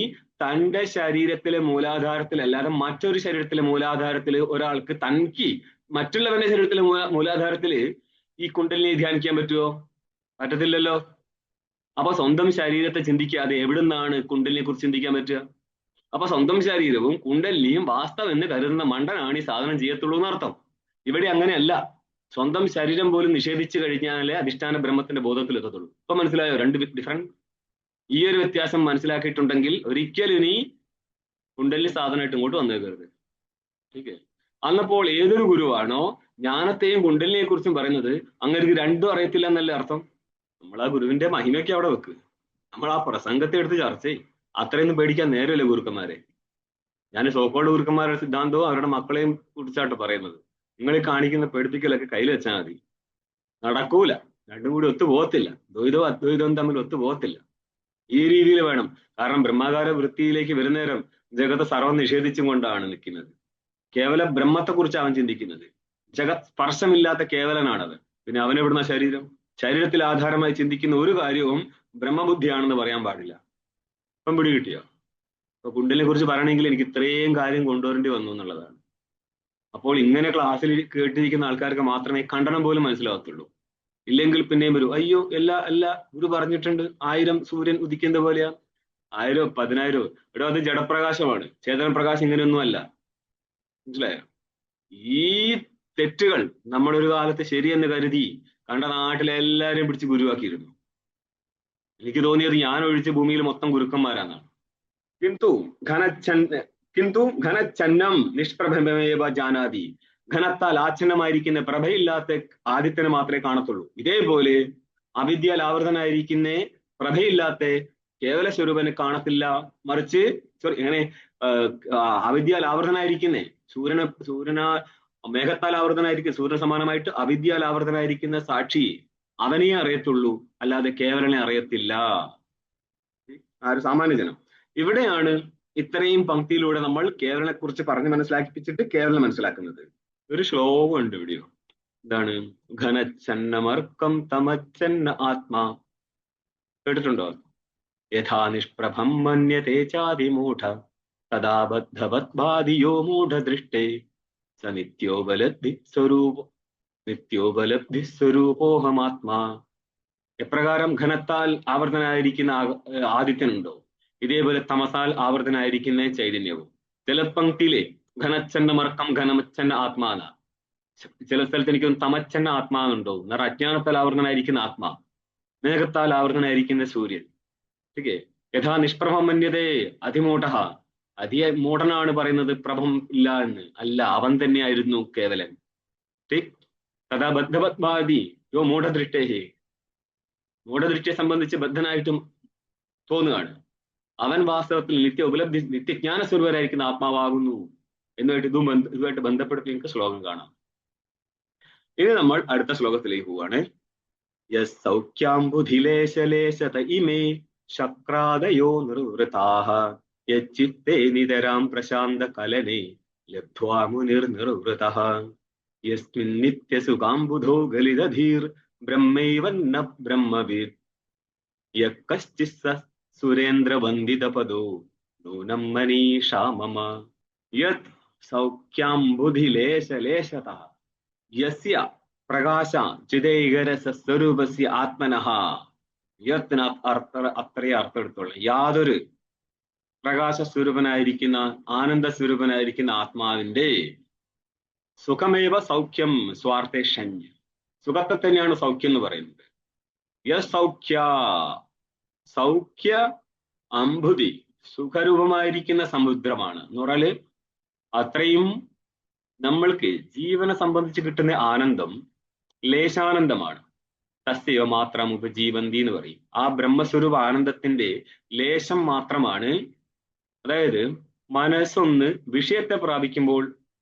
തന്റെ ശരീരത്തിലെ മൂലാധാരത്തിലല്ലാതെ മറ്റൊരു ശരീരത്തിലെ മൂലാധാരത്തിൽ ഒരാൾക്ക് തനിക്ക് മറ്റുള്ളവന്റെ ശരീരത്തിലെ മൂലാധാരത്തില് ഈ കുണ്ടലിനി ധ്യാനിക്കാൻ പറ്റുമോ? പറ്റത്തില്ലല്ലോ. അപ്പൊ സ്വന്തം ശരീരത്തെ ചിന്തിക്കാതെ എവിടുന്നാണ് കുണ്ടലിനെ കുറിച്ച് ചിന്തിക്കാൻ പറ്റുക? അപ്പൊ സ്വന്തം ശരീരവും കുണ്ടലിനിയും വാസ്തവം എന്ന് കരുതുന്ന മണ്ടനാണ് ഈ സാധനം ചെയ്യത്തുള്ളൂ എന്നർത്ഥം. ഇവിടെ അങ്ങനെയല്ല. സ്വന്തം ശരീരം പോലും നിഷേധിച്ചു കഴിഞ്ഞാലേ അധിഷ്ഠാന ബ്രഹ്മത്തിന്റെ ബോധത്തിൽ എത്തത്തുള്ളൂ. ഇപ്പൊ മനസ്സിലായോ? രണ്ട് ഡിഫറൻറ്റ്. ഈ ഒരു വ്യത്യാസം മനസ്സിലാക്കിയിട്ടുണ്ടെങ്കിൽ ഒരിക്കലും ഇനി കുണ്ടലിനി സാധനമായിട്ട് ഇങ്ങോട്ട് വന്നേക്കരുത്. ഓക്കെ. അന്നപ്പോൾ ഏതൊരു ഗുരുവാണോ ജ്ഞാനത്തെയും കുണ്ടലിനിയെ കുറിച്ചും പറയുന്നത് അങ്ങനെ രണ്ടും അറിയത്തില്ല എന്നല്ല അർത്ഥം. നമ്മൾ ആ ഗുരുവിന്റെ മഹിമയ്ക്ക് അവിടെ വെക്ക്. നമ്മൾ ആ പ്രസംഗത്തെ എടുത്ത് ചർച്ച ചെയ്യും. അത്രയൊന്നും പേടിക്കാൻ നേരമില്ല ഗുരുക്കന്മാരെ. ഞാൻ സോക്കോൾഡ് ഗുരുക്കന്മാരുടെ സിദ്ധാന്തവും അവരുടെ മക്കളെയും കുറിച്ചായിട്ട് പറയുന്നത്. നിങ്ങൾ ഈ കാണിക്കുന്ന പേടിപ്പിക്കലൊക്കെ കയ്യിൽ വെച്ചാൽ മതി. നടക്കൂല. രണ്ടും കൂടി ഒത്തു പോകത്തില്ല. ദ്വൈതവും അദ്വൈതവും തമ്മിൽ ഒത്തു പോകത്തില്ല. ഈ രീതിയിൽ വേണം. കാരണം ബ്രഹ്മാകാര വൃത്തിയിലേക്ക് വരുന്നേരം ജഗത്ത് സർവ്വം നിഷേധിച്ചും കൊണ്ടാണ് നിൽക്കുന്നത്. കേവല ബ്രഹ്മത്തെക്കുറിച്ച് അവൻ ചിന്തിക്കുന്നത്. ജഗത് സ്പർശമില്ലാത്ത കേവലനാണവൻ. പിന്നെ അവനെവിടുന്ന ശരീരം? ശരീരത്തിൽ ആധാരമായി ചിന്തിക്കുന്ന ഒരു കാര്യവും ബ്രഹ്മബുദ്ധിയാണെന്ന് പറയാൻ പാടില്ല. ഇപ്പം പിടി കിട്ടിയോ? അപ്പൊ കുണ്ടലിനെ കുറിച്ച് പറയണമെങ്കിൽ എനിക്ക് ഇത്രയും കാര്യം കൊണ്ടുവരേണ്ടി വന്നു എന്നുള്ളതാണ്. അപ്പോൾ ഇങ്ങനെ ക്ലാസ്സിൽ കേട്ടിരിക്കുന്ന ആൾക്കാർക്ക് മാത്രമേ ഖണ്ഡനം പോലും മനസ്സിലാകത്തുള്ളൂ. ഇല്ലെങ്കിൽ പിന്നെയും വരും, അയ്യോ എല്ലാ ഗുരു പറഞ്ഞിട്ടുണ്ട് 1000 സൂര്യൻ ഉദിക്കുന്ന പോലെയാ. 1000 10,000 ഇവിടെ അത് ജഡപ്രകാശമാണ്. ചേതന പ്രകാശം ഇങ്ങനെയൊന്നും അല്ല. മനസ്സിലായോ? ഈ തെറ്റുകൾ നമ്മളൊരു കാലത്ത് ശരിയെന്ന് കരുതി കണ്ട നാട്ടിലെ എല്ലാവരെയും പിടിച്ച് ഗുരുവാക്കിയിരുന്നു. എനിക്ക് തോന്നിയത് ഞാൻ ഒഴിച്ച് ഭൂമിയിൽ മൊത്തം ഗുരുക്കന്മാരാന്നാണ്. കിന്തു ഘനച്ഛന്നം നിഷ്പ്രഭമേവ ജാനാതി. ഘനത്താൽ ആച്ഛന്നമായിരിക്കുന്ന പ്രഭയില്ലാത്ത ആദിത്യനെ മാത്രമേ കാണത്തുള്ളൂ. ഇതേപോലെ അവിദ്യയാൽ ആവൃതനായിരിക്കുന്ന പ്രഭയില്ലാത്ത കേവല സ്വരൂപനെ കാണത്തില്ല. മറിച്ച് എങ്ങനെ അവിദ്യയാൽ ആവൃതനായിരിക്കുന്ന സൂര്യനാ മേഘത്താൽ ആവൃതനായിരിക്കുന്ന സൂര്യന് സമാനമായിട്ട് അവിദ്യയാൽ ആവൃതനായിരിക്കുന്ന സാക്ഷി അവനെ അറിയത്തുള്ളൂ, അല്ലാതെ കേവലനെ അറിയത്തില്ല. ആ ഒരു സാമാന്യ ജനം. ഇവിടെയാണ് ഇത്രയും പങ്ക്തിയിലൂടെ നമ്മൾ കേവലനെ കുറിച്ച് പറഞ്ഞ് മനസ്സിലാക്കിപ്പിച്ചിട്ട് കേവലം മനസ്സിലാക്കുന്നത്. ഒരു ശ്ലോകം ഉണ്ട് ഇവിടെയോ. എന്താണ്? ഘനച്ഛന്നമർക്കം തമച്ഛന്ന ആത്മാ. കേട്ടിട്ടുണ്ടോ? യഥാ നിഷ്പ്രഭം മന്യതേ ചാതിമൂഢ തദാ ബദ്ധവദ്ഭാദിയോ മൂഢദൃഷ്ടേ സ നിത്യോപലബ്ധി സ്വരൂപോഹമാത്മാ. എപ്രകാരം ഘനത്താൽ ആവർത്തനായിരിക്കുന്ന ആദിത്യനുണ്ടോ, ഇതേപോലെ തമസാൽ ആവർത്തനായിരിക്കുന്ന ചൈതന്യവും. ചില പങ്ക്തിയിലെ ഘനച്ഛന്നമർക്കം ഘനമച്ഛന്ന ആത്മാന, ചില സ്ഥലത്ത് എനിക്ക് തമച്ഛന്ന ആത്മാവുണ്ടോ എന്നാൽ അജ്ഞാനത്താൽ ആവർത്തനായിരിക്കുന്ന ആത്മാ, മേഘത്താൽ ആവർത്തനായിരിക്കുന്ന സൂര്യൻ. ഓക്കെ. യഥാ നിഷ്പ്രഭം മന്യതേ അതിമൂഢ. മൂഢനാണ് പറയുന്നത് പ്രഭം ഇല്ല എന്ന്. അല്ല, അവൻ തന്നെയായിരുന്നു കേവലൻ. തഥാ ബദ്ധവദ്ഭാതി യോ മൂഢദൃഷ്ടേ. മൂഢദൃഷ്ടിയെ സംബന്ധിച്ച് ബദ്ധനായിട്ടും തോന്നുകയാണ്. അവൻ വാസ്തവത്തിൽ നിത്യജ്ഞാന സ്വരൂപരായിരിക്കുന്ന ആത്മാവാകുന്നു എന്നുമായിട്ട് ഇതുമായിട്ട് ബന്ധപ്പെടുത്തി നിങ്ങൾക്ക് ശ്ലോകം കാണാം. ഇനി നമ്മൾ അടുത്ത ശ്ലോകത്തിലേക്ക് പോവാണ്. യസ് സൗഖ്യാംബുധിലേശലേശത ഇമേ ശക്രാദയോ നിർവൃതാഃ യച്ചിത്തേ നിതരാം പ്രശാന്ത കലനെ ലബ്ധ്വാ മുനിർനിർവൃതഃ യസ്മിൻ നിത്യസുഖാംബുധോ ഗലിതധീർ ബ്രഹ്മൈവന്ന ബ്രഹ്മവിദ് യക്കശ്ചിത് സുരേന്ദ്രവന്ദിതപദോ നൂനം മനീഷാ മമ. യത് സൗഖ്യാംബുധിലേശലേശതഃ യസ്യ പ്രകാശ ചിദൈകരസ സ്വരൂപസ്യ ആത്മനഃ യത്തിന് അത്രയേ അർത്ഥം എടുത്തുള്ളൂ. യാതൊരു പ്രകാശ സ്വരൂപനായിരിക്കുന്ന ആനന്ദ സ്വരൂപനായിരിക്കുന്ന ആത്മാവിന്റെ സുഖമേവ സൗഖ്യം സ്വാർത്ഥേ ഷഞ്ഞ്, സുഖത്തെ തന്നെയാണ് സൗഖ്യം എന്ന് പറയുന്നത്. യസൗഖ്യ, സൗഖ്യ അംബുതി, സുഖരൂപമായിരിക്കുന്ന സമുദ്രമാണ് എന്ന് പറഞ്ഞാല് അത്രയും നമ്മൾക്ക് ജീവനെ സംബന്ധിച്ച് കിട്ടുന്ന ആനന്ദം ലേശാനന്ദമാണ്. തസ്യവ മാത്രം ഉപജീവന്തി എന്ന് പറയും. ആ ബ്രഹ്മസ്വരൂപ ആനന്ദത്തിന്റെ ലേശം മാത്രമാണ്. അതായത് മനസ്സൊന്ന് വിഷയത്തെ പ്രാപിക്കുമ്പോൾ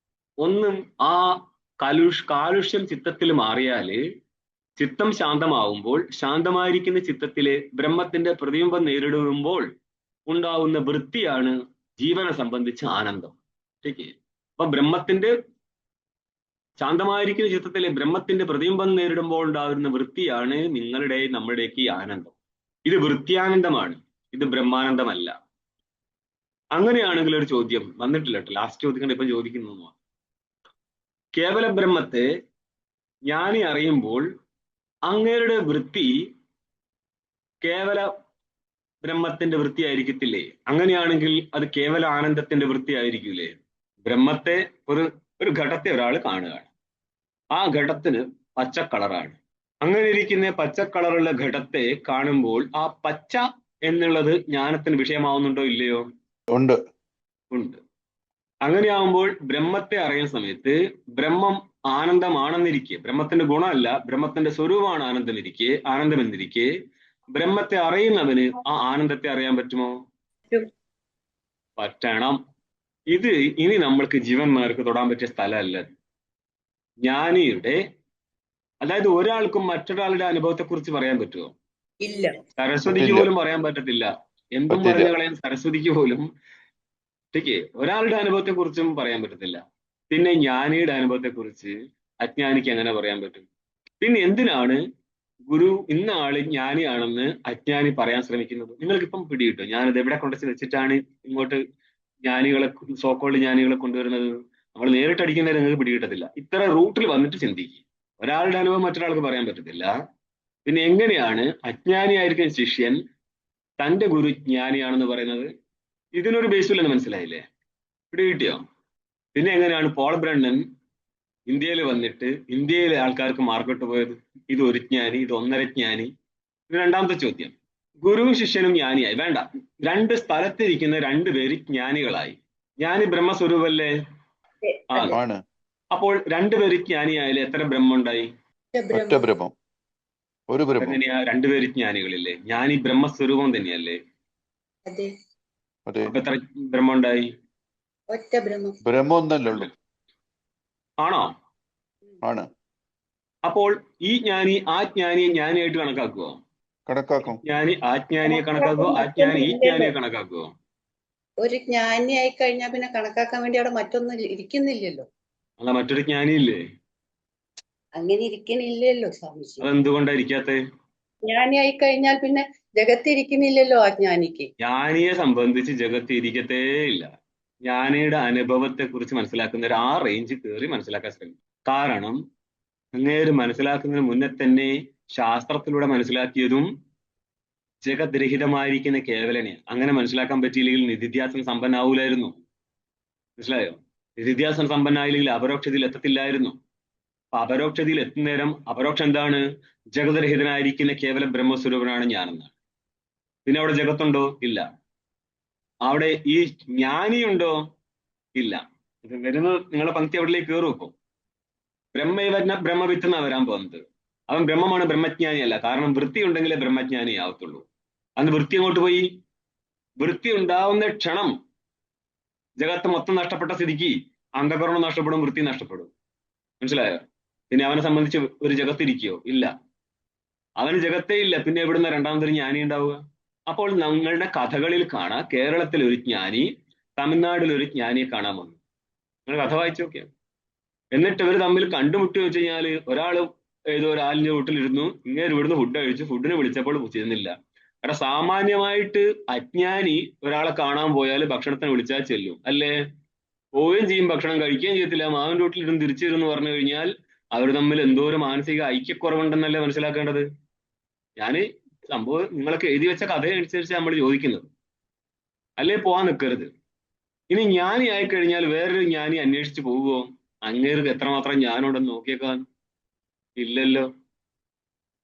ഒന്നും ആ കാലുഷ്യം ചിത്തത്തിൽ മാറിയാല്, ചിത്തം ശാന്തമാവുമ്പോൾ ശാന്തമായിരിക്കുന്ന ചിത്തത്തിലെ ബ്രഹ്മത്തിന്റെ പ്രതിബിംബം നേരിടുമ്പോൾ ഉണ്ടാവുന്ന വൃത്തിയാണ് ജീവനെ സംബന്ധിച്ച ആനന്ദം. ശരി. അപ്പൊ ബ്രഹ്മത്തിന്റെ ശാന്തമായിരിക്കുന്ന ചിത്തത്തിലെ ബ്രഹ്മത്തിന്റെ പ്രതിബിംബം നേരിടുമ്പോൾ ഉണ്ടാകുന്ന വൃത്തിയാണ് നിങ്ങളുടെ നമ്മുടെയൊക്കെ ഈ ആനന്ദം. ഇത് വൃത്തിയാനന്ദമാണ്, ഇത് ബ്രഹ്മാനന്ദമല്ല. അങ്ങനെയാണെങ്കിൽ ഒരു ചോദ്യം വന്നിട്ടില്ല കേട്ടോ, ലാസ്റ്റ് ചോദിക്കേണ്ട ഇപ്പൊ ചോദിക്കുന്നു. കേവല ബ്രഹ്മത്തെ ജ്ഞാനി അറിയുമ്പോൾ അങ്ങയുടെ വൃത്തി കേവല ബ്രഹ്മത്തിന്റെ വൃത്തി ആയിരിക്കത്തില്ലേ? അങ്ങനെയാണെങ്കിൽ അത് കേവല ആനന്ദത്തിന്റെ വൃത്തി ആയിരിക്കൂലേ? ബ്രഹ്മത്തെ ഒരു ഘടത്തെ ഒരാൾ കാണുകയാണ്, ആ ഘടത്തിന് പച്ച കളറാണ്. അങ്ങനെ ഇരിക്കുന്ന പച്ച കളറുള്ള ഘടത്തെ കാണുമ്പോൾ ആ പച്ച എന്നുള്ളത് ജ്ഞാനത്തിന് വിഷയമാവുന്നുണ്ടോ ഇല്ലയോ? ഉണ്ട്. അങ്ങനെയാവുമ്പോൾ ബ്രഹ്മത്തെ അറിയുന്ന സമയത്ത് ബ്രഹ്മം ആനന്ദമാണെന്നിരിക്കെ, ബ്രഹ്മത്തിന്റെ ഗുണമല്ല, ബ്രഹ്മത്തിന്റെ സ്വരൂപമാണ് ആനന്ദം എന്നിരിക്കെ ബ്രഹ്മത്തെ അറിയുന്നവന് ആ ആനന്ദത്തെ അറിയാൻ പറ്റുമോ? പറ്റണം. ഇത് ഇനി നമ്മൾക്ക് ജീവന്മാർക്ക് തൊടാൻ പറ്റിയ സ്ഥലമല്ല. ജ്ഞാനിയുടെ, അതായത് ഒരാൾക്കും മറ്റൊരാളുടെ അനുഭവത്തെ കുറിച്ച് പറയാൻ പറ്റുമോ? ഇല്ല. സരസ്വതിക്ക് പോലും പറയാൻ പറ്റത്തില്ല. എന്തും പറഞ്ഞു കളയാൻ സരസ്വതിക്ക് പോലും. ശരിക്ക് ഒരാളുടെ അനുഭവത്തെ കുറിച്ചും പറയാൻ പറ്റത്തില്ല. പിന്നെ ജ്ഞാനിയുടെ അനുഭവത്തെ കുറിച്ച് അജ്ഞാനിക്ക് എങ്ങനെ പറയാൻ പറ്റും? പിന്നെ എന്തിനാണ് ഗുരു ഇന്ന ആള് ജ്ഞാനിയാണെന്ന് അജ്ഞാനി പറയാൻ ശ്രമിക്കുന്നത്? നിങ്ങൾക്കിപ്പം പിടികിട്ടോ ഞാനിത് എവിടെ കൊണ്ടുവച്ച് വെച്ചിട്ടാണ് ഇങ്ങോട്ട് ജ്ഞാനികളെ, സോക്കോൾഡ് ജ്ഞാനികളെ കൊണ്ടുവരുന്നത്? നമ്മൾ നേരിട്ടടിക്കുന്നവരെ നിങ്ങൾക്ക് പിടികിട്ടത്തില്ല. ഇത്ര റൂട്ടിൽ വന്നിട്ട് ചിന്തിക്കുക. ഒരാളുടെ അനുഭവം മറ്റൊരാൾക്ക് പറയാൻ പറ്റത്തില്ല. പിന്നെ എങ്ങനെയാണ് അജ്ഞാനിയായിരിക്കുന്ന ശിഷ്യൻ തന്റെ ഗുരു ജ്ഞാനിയാണെന്ന് പറയുന്നത്? ഇതിനൊരു ബേസില്ലെന്ന് മനസ്സിലായില്ലേ? പിടികിട്ടിയോ? പിന്നെ എങ്ങനെയാണ് പോൾ ബ്രണ്ണൻ ഇന്ത്യയിൽ വന്നിട്ട് ഇന്ത്യയിലെ ആൾക്കാർക്ക് മാർക്കറ്റ് പോയത്? ഇത് ഒരു ജ്ഞാനി, ഇത് ഒന്നര ജ്ഞാനി. ഇത് രണ്ടാമത്തെ ചോദ്യം. ഗുരുവും ശിഷ്യനും ജ്ഞാനിയായി. വേണ്ട, രണ്ട് സ്ഥലത്തിരിക്കുന്ന രണ്ടുപേര് ജ്ഞാനികളായി. ജ്ഞാനി ബ്രഹ്മസ്വരൂപല്ലേ? ആണ്. അപ്പോൾ രണ്ടുപേര് ജ്ഞാനിയായാലും എത്ര ബ്രഹ്മം ഉണ്ടായി? ഒറ്റ ബ്രഹ്മം, ഒരു ബ്രഹ്മം. എങ്ങനെയാ രണ്ടുപേര് ജ്ഞാനികളില്ലേ? ജ്ഞാനി ബ്രഹ്മസ്വരൂപം തന്നെയല്ലേ? അപ്പൊ എത്ര ബ്രഹ്മം ഉണ്ടായി? ഒറ്റ ബ്രഹ്മം. ബ്രഹ്മം ഒന്നല്ലേ ഉള്ളൂ. ആണോ? ആണ്. അപ്പോൾ ഈ ജ്ഞാനി ആ ജ്ഞാനിയെ ജ്ഞാനിയായിട്ട് കണക്കാക്കുവോ? കണക്കാക്കും. ജ്ഞാനി ആ ജ്ഞാനിയെ കണക്കാക്കുവോ? ആ ജ്ഞാനി ഈ ജ്ഞാനിയെ കണക്കാക്കുവോ? ഒരു ജ്ഞാനി ആയി കഴിഞ്ഞാൽ പിന്നെ കണക്കാക്കാൻ വേണ്ടി അവിടെ മറ്റൊന്നും ഇരിക്കുന്നില്ലല്ലോ. അല്ല, മറ്റൊരു ജ്ഞാനി ഇല്ലേ? അങ്ങനെ ഇരിക്കണില്ലല്ലോ സ്വാമിജി. അതെന്തുകൊണ്ടാ ഇരിക്കാത്തത്? ജ്ഞാനി ആയി കഴിഞ്ഞാൽ പിന്നെ ജഗത്ത് ഇരിക്കുന്നില്ലല്ലോ ആ ജ്ഞാനിക്ക്. ജ്ഞാനിയെ സംബന്ധിച്ച് ജഗത്ത് ഇരിക്കത്തേ ഇല്ല. ജ്ഞാനിയുടെ അനുഭവത്തെ കുറിച്ച് മനസ്സിലാക്കുന്നവർ ആ റേഞ്ച് കയറി മനസ്സിലാക്കാൻ ശ്രമിക്കും. കാരണം അങ്ങേര് മനസ്സിലാക്കുന്നതിന് മുന്നേ തന്നെ ശാസ്ത്രത്തിലൂടെ മനസ്സിലാക്കിയതും ജഗദ്രഹിതമായിരിക്കുന്ന കേവലനെ. അങ്ങനെ മനസ്സിലാക്കാൻ പറ്റിയില്ലെങ്കിൽ നിധിധ്യാസന സമ്പന്നാവൂലായിരുന്നു. മനസ്സിലായോ? നിധിധ്യാസന സമ്പന്നായില്ലെങ്കിൽ അപരോക്ഷതയിൽ എത്തത്തില്ലായിരുന്നു. അപ്പൊ അപരോക്ഷതയിൽ എത്തുന്നേരം അപരോക്ഷം എന്താണ്? ജഗദ്രഹിതനായിരിക്കുന്ന കേവല ബ്രഹ്മസ്വരൂപനാണ് ഞാനെന്നാണ്. പിന്നെ അവിടെ ജഗത്തുണ്ടോ? ഇല്ല. അവിടെ ഈ ജ്ഞാനിയുണ്ടോ? ഇല്ല. ഇത് വരുന്നത് നിങ്ങളുടെ പങ്ക്തി അവിടേക്ക് കയറും. ഇപ്പൊ ബ്രഹ്മവിത്ത് എന്നാ വരാൻ പോകുന്നത്. അവൻ ബ്രഹ്മമാണ്, ബ്രഹ്മജ്ഞാനിയല്ല. കാരണം വൃത്തി ഉണ്ടെങ്കിലേ ബ്രഹ്മജ്ഞാനി ആവത്തുള്ളൂ. അന്ന് വൃത്തി അങ്ങോട്ട് പോയി. വൃത്തി ഉണ്ടാവുന്ന ക്ഷണം ജഗത്ത് മൊത്തം നഷ്ടപ്പെട്ട സ്ഥിതിക്ക് അന്ധകരണം നഷ്ടപ്പെടും, വൃത്തി നഷ്ടപ്പെടും. മനസ്സിലായോ? പിന്നെ അവനെ സംബന്ധിച്ച് ഒരു ജഗത്തിരിക്കുകയോ? ഇല്ല. അവന് ജഗത്തേ ഇല്ല. പിന്നെ എവിടുന്ന രണ്ടാമതൊരു ജ്ഞാനി ഉണ്ടാവുക? അപ്പോൾ ഞങ്ങളുടെ കഥകളിൽ കാണാം, കേരളത്തിൽ ഒരു ജ്ഞാനി തമിഴ്നാട്ടിൽ ഒരു ജ്ഞാനിയെ കാണാൻ വന്നു. നിങ്ങൾ കഥ വായിച്ചു നോക്കിയാൽ. എന്നിട്ട് ഇവർ തമ്മിൽ കണ്ടുമുട്ടി വെച്ച് കഴിഞ്ഞാൽ ഒരാൾ ഏതോ ഒരാളിന്റെ വീട്ടിലിരുന്നു, ഇങ്ങനെ ഇവിടുന്ന് ഫുഡ് കഴിച്ചു. ഫുഡിന് വിളിച്ചപ്പോൾ ചെന്നില്ല. കാരണം സാമാന്യമായിട്ട് അജ്ഞാനി ഒരാളെ കാണാൻ പോയാൽ ഭക്ഷണത്തിന് വിളിച്ചാൽ ചെല്ലും, അല്ലേ? പോവുകയും ചെയ്യും, ഭക്ഷണം കഴിക്കുകയും ചെയ്യത്തില്ല. മാവന്റെ വീട്ടിലിരുന്ന് തിരിച്ചു വരുമെന്ന് പറഞ്ഞു കഴിഞ്ഞാൽ അവർ തമ്മിൽ എന്തോ ഒരു മാനസിക ഐക്യക്കുറവുണ്ടെന്നല്ലേ മനസ്സിലാക്കേണ്ടത്. ഞാൻ സംഭവം നിങ്ങളൊക്കെ എഴുതി വെച്ച കഥയനുസരിച്ച് നമ്മൾ ചോദിക്കുന്നത്, അല്ലേ പോവാൻ നിൽക്കരുത്. ഇനി ജ്ഞാനി ആയിക്കഴിഞ്ഞാൽ വേറൊരു ജ്ഞാനി അന്വേഷിച്ച് പോവുമോ? അങ്ങേർക്ക് എത്രമാത്രം ജ്ഞാനമുണ്ടെന്ന് നോക്കിയേക്കാൻ ഇല്ലല്ലോ.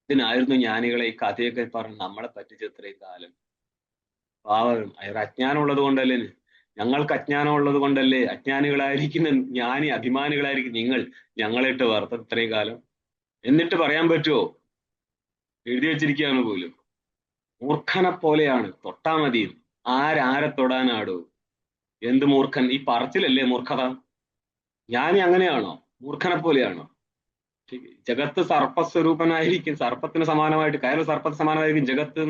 ഇതിനായിരുന്നു ജ്ഞാനികളെ ഈ കഥയൊക്കെ പറഞ്ഞ് നമ്മളെ പറ്റിച്ച് ഇത്രയും കാലം. പാവം, അയാൾ അജ്ഞാനം ഉള്ളത് കൊണ്ടല്ലേ, ഞങ്ങൾക്ക് അജ്ഞാനം ഉള്ളത് കൊണ്ടല്ലേ അജ്ഞാനികളായിരിക്കുന്ന ജ്ഞാനി അഭിമാനികളായിരിക്കും നിങ്ങൾ ഞങ്ങളിട്ട് വാർത്ത ഇത്രയും കാലം. എന്നിട്ട് പറയാൻ പറ്റുമോ? എഴുതി വെച്ചിരിക്കുകയാണ് പോലും. മൂർഖനെ പോലെയാണ്, തൊട്ടാ മതി. ആരാരെ തൊടാനാടോ? എന്ത് മൂർഖൻ? ഈ പറച്ചിലല്ലേ മൂർഖത? ജ്ഞാനി അങ്ങനെയാണോ? മൂർഖനെ പോലെയാണോ? ജഗത്ത് സർപ്പസ്വരൂപനായിരിക്കും, സർപ്പത്തിന് സമാനമായിട്ട്, കയറ് സർപ്പത്തിന് സമാനമായിരിക്കും. ജഗത്ത്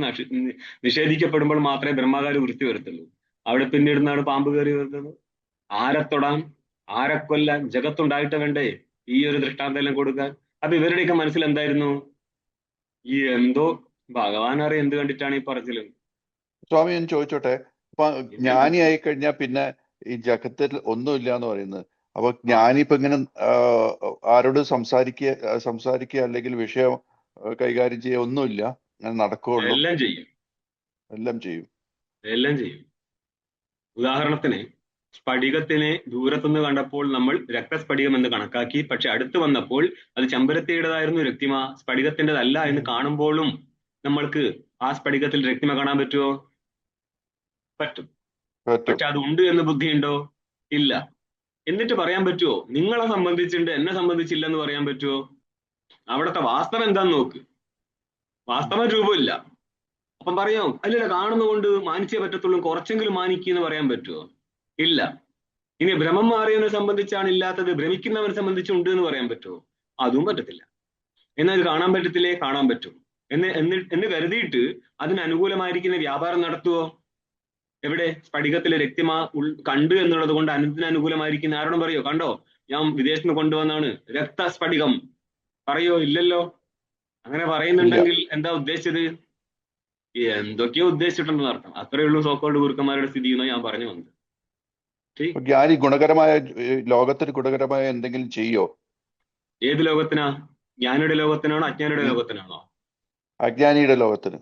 നിഷേധിക്കപ്പെടുമ്പോൾ മാത്രമേ ബ്രഹ്മകാര് വൃത്തി വരുത്തുള്ളൂ. അവിടെ പിന്നീടുന്നാണ് പാമ്പ് കയറി വരുന്നത്. ആരെ തൊടാൻ, ആരെ കൊല്ലാൻ? ജഗത്തുണ്ടായിട്ട് വേണ്ടേ ഈ ഒരു ദൃഷ്ടാന്തെല്ലാം കൊടുക്കാൻ? അപ്പൊ ഇവരുടെയൊക്കെ മനസ്സിൽ എന്തായിരുന്നു? ഈ എന്തോ ഭഗവാൻ അറിയാം എന്ത് കണ്ടിട്ടാണ് ഈ പറച്ചില്. സ്വാമി ഞാൻ ചോദിച്ചോട്ടെ, അപ്പൊ ജ്ഞാനി ആയി കഴിഞ്ഞാൽ പിന്നെ ഈ ജഗത്തിൽ ഒന്നുമില്ല എന്ന് പറയുന്നത്, അപ്പൊ ജ്ഞാനി ഇപ്പൊ ഇങ്ങനെ ആരോട് സംസാരിക്കുക അല്ലെങ്കിൽ വിഷയം കൈകാര്യം ചെയ്യുക ഒന്നുമില്ല, അങ്ങനെ നടക്കുകയുള്ളൂ? എല്ലാം ചെയ്യും, എല്ലാം ചെയ്യും. എല്ലാം ചെയ്യും. ഉദാഹരണത്തിന് സ്ഫടികത്തിനെ ദൂരത്തുനിന്ന് കണ്ടപ്പോൾ നമ്മൾ രക്തസ്ഫടികം എന്ന് കണക്കാക്കി. പക്ഷെ അടുത്ത് വന്നപ്പോൾ അത് ചെമ്പരത്തിയുടേതായിരുന്നു രക്തിമ, സ്ഫടികത്തിൻ്റെതല്ല എന്ന് കാണുമ്പോഴും നമ്മൾക്ക് ആ സ്ഫടികത്തിൽ രക്തിമ കാണാൻ പറ്റുമോ? പറ്റും. പക്ഷെ അത് ഉണ്ട് എന്ന് ബുദ്ധിയുണ്ടോ? ഇല്ല. എന്നിട്ട് പറയാൻ പറ്റുമോ നിങ്ങളെ സംബന്ധിച്ചുണ്ട് എന്നെ സംബന്ധിച്ചില്ലെന്ന് പറയാൻ പറ്റുമോ? അവിടുത്തെ വാസ്തവം എന്താന്ന് നോക്ക്. വാസ്തവ രൂപമില്ല. അപ്പം പറയാം അല്ലല്ല കാണുന്നതുകൊണ്ട് മാനിച്ചേ പറ്റത്തുള്ളൂ, കുറച്ചെങ്കിലും മാനിക്കെന്ന് പറയാൻ പറ്റുമോ? ഇല്ല. ഇനി ഭ്രമം മാറിയവനെ സംബന്ധിച്ചാണ് ഇല്ലാത്തത്, ഭ്രമിക്കുന്നവനെ സംബന്ധിച്ചുണ്ട് എന്ന് പറയാൻ പറ്റുമോ? അതും പറ്റത്തില്ല. എന്നാൽ ഇത് കാണാൻ പറ്റത്തില്ലേ? കാണാൻ പറ്റും. എന്ന് കരുതിയിട്ട് അതിന് അനുകൂലമായിരിക്കുന്ന വ്യാപാരം നടത്തുവോ? എവിടെ? സ്ഫടികത്തിലെ രക്തിമ കണ്ടു എന്നുള്ളത് കൊണ്ട് അതിന് അനുകൂലമായിരിക്കുന്ന ആരോടും പറയോ കണ്ടോ ഞാൻ വിദേശത്ത് നിന്ന് കൊണ്ടുവന്നാണ് രക്തസ്ഫടികം പറയോ? ഇല്ലല്ലോ. അങ്ങനെ പറയുന്നുണ്ടെങ്കിൽ എന്താ ഉദ്ദേശിച്ചത്? എന്തൊക്കെയോ ഉദ്ദേശിച്ചിട്ടുണ്ടെന്ന് അർത്ഥം. അത്രയേ ഉള്ളൂ സോക്കോൾഡ് ഗുരുക്കന്മാരുടെ സ്ഥിതി എന്ന് ഞാൻ പറഞ്ഞു വന്നത്. ജ്ഞാനി ഗുണകരമായ ലോകത്തിന് ഗുണകരമായ എന്തെങ്കിലും ചെയ്യോ? ഏത് ലോകത്തിനാ? ജ്ഞാനിയുടെ ലോകത്തിനാണോ അജ്ഞാനിയുടെ ലോകത്തിനാണോ? അജ്ഞാനിയുടെ ലോകത്തിന്.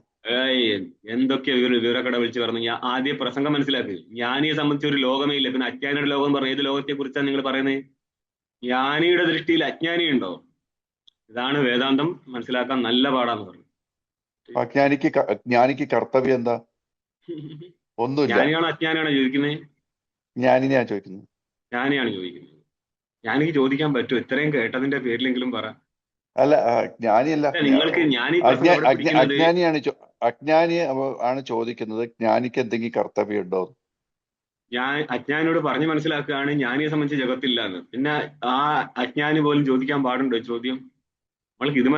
എന്തൊക്കെയോ വിവരക്കട വിളിച്ച് പറഞ്ഞു. ഞാൻ ആദ്യം പ്രസംഗം മനസ്സിലാക്കി. ജ്ഞാനിയെ സംബന്ധിച്ച് ഒരു ലോകമേ ഇല്ല, പിന്നെ അജ്ഞാനിയുടെ ലോകം പറഞ്ഞു. ഏത് ലോകത്തെ കുറിച്ചാണ് നിങ്ങൾ പറയുന്നത്? ജ്ഞാനിയുടെ ദൃഷ്ടിയിൽ അജ്ഞാനി ഉണ്ടോ? ഇതാണ് വേദാന്തം മനസ്സിലാക്കാൻ നല്ല പാടാന്ന് പറഞ്ഞു. ജ്ഞാനിക്ക് കർത്തവ്യം എന്താ? ഒന്നുമില്ല. ജ്ഞാനിയാണോ അജ്ഞാനിയാണോ ചോദിക്കുന്നത്? ജ്ഞാനിനെയാ ചോദിക്കുന്നത്. ജ്ഞാനിയാണ് ചോദിക്കുന്നത്. ജ്ഞാനിക്ക് ചോദിക്കാൻ പറ്റുമോ? ഇത്രയും കേട്ടതിന്റെ പേരിലെങ്കിലും പറ. അല്ല, ജ്ഞാനിയല്ല, നിങ്ങൾക്ക് അജ്ഞാനി ആണ് ചോദിക്കുന്നത്. ജ്ഞാനിക്ക് എന്തെങ്കിലും കർത്തവ്യം ഉണ്ടോ? ഞാൻ അജ്ഞാനിയോട് പറഞ്ഞു മനസ്സിലാക്കുകയാണ് ജ്ഞാനിയെ സംബന്ധിച്ച് ജഗത്തില്ല എന്ന്. പിന്നെ ആ അജ്ഞാനി പോലും ചോദിക്കാൻ പാടുണ്ടോ ചോദ്യം? നമ്മൾക്ക് ഇത്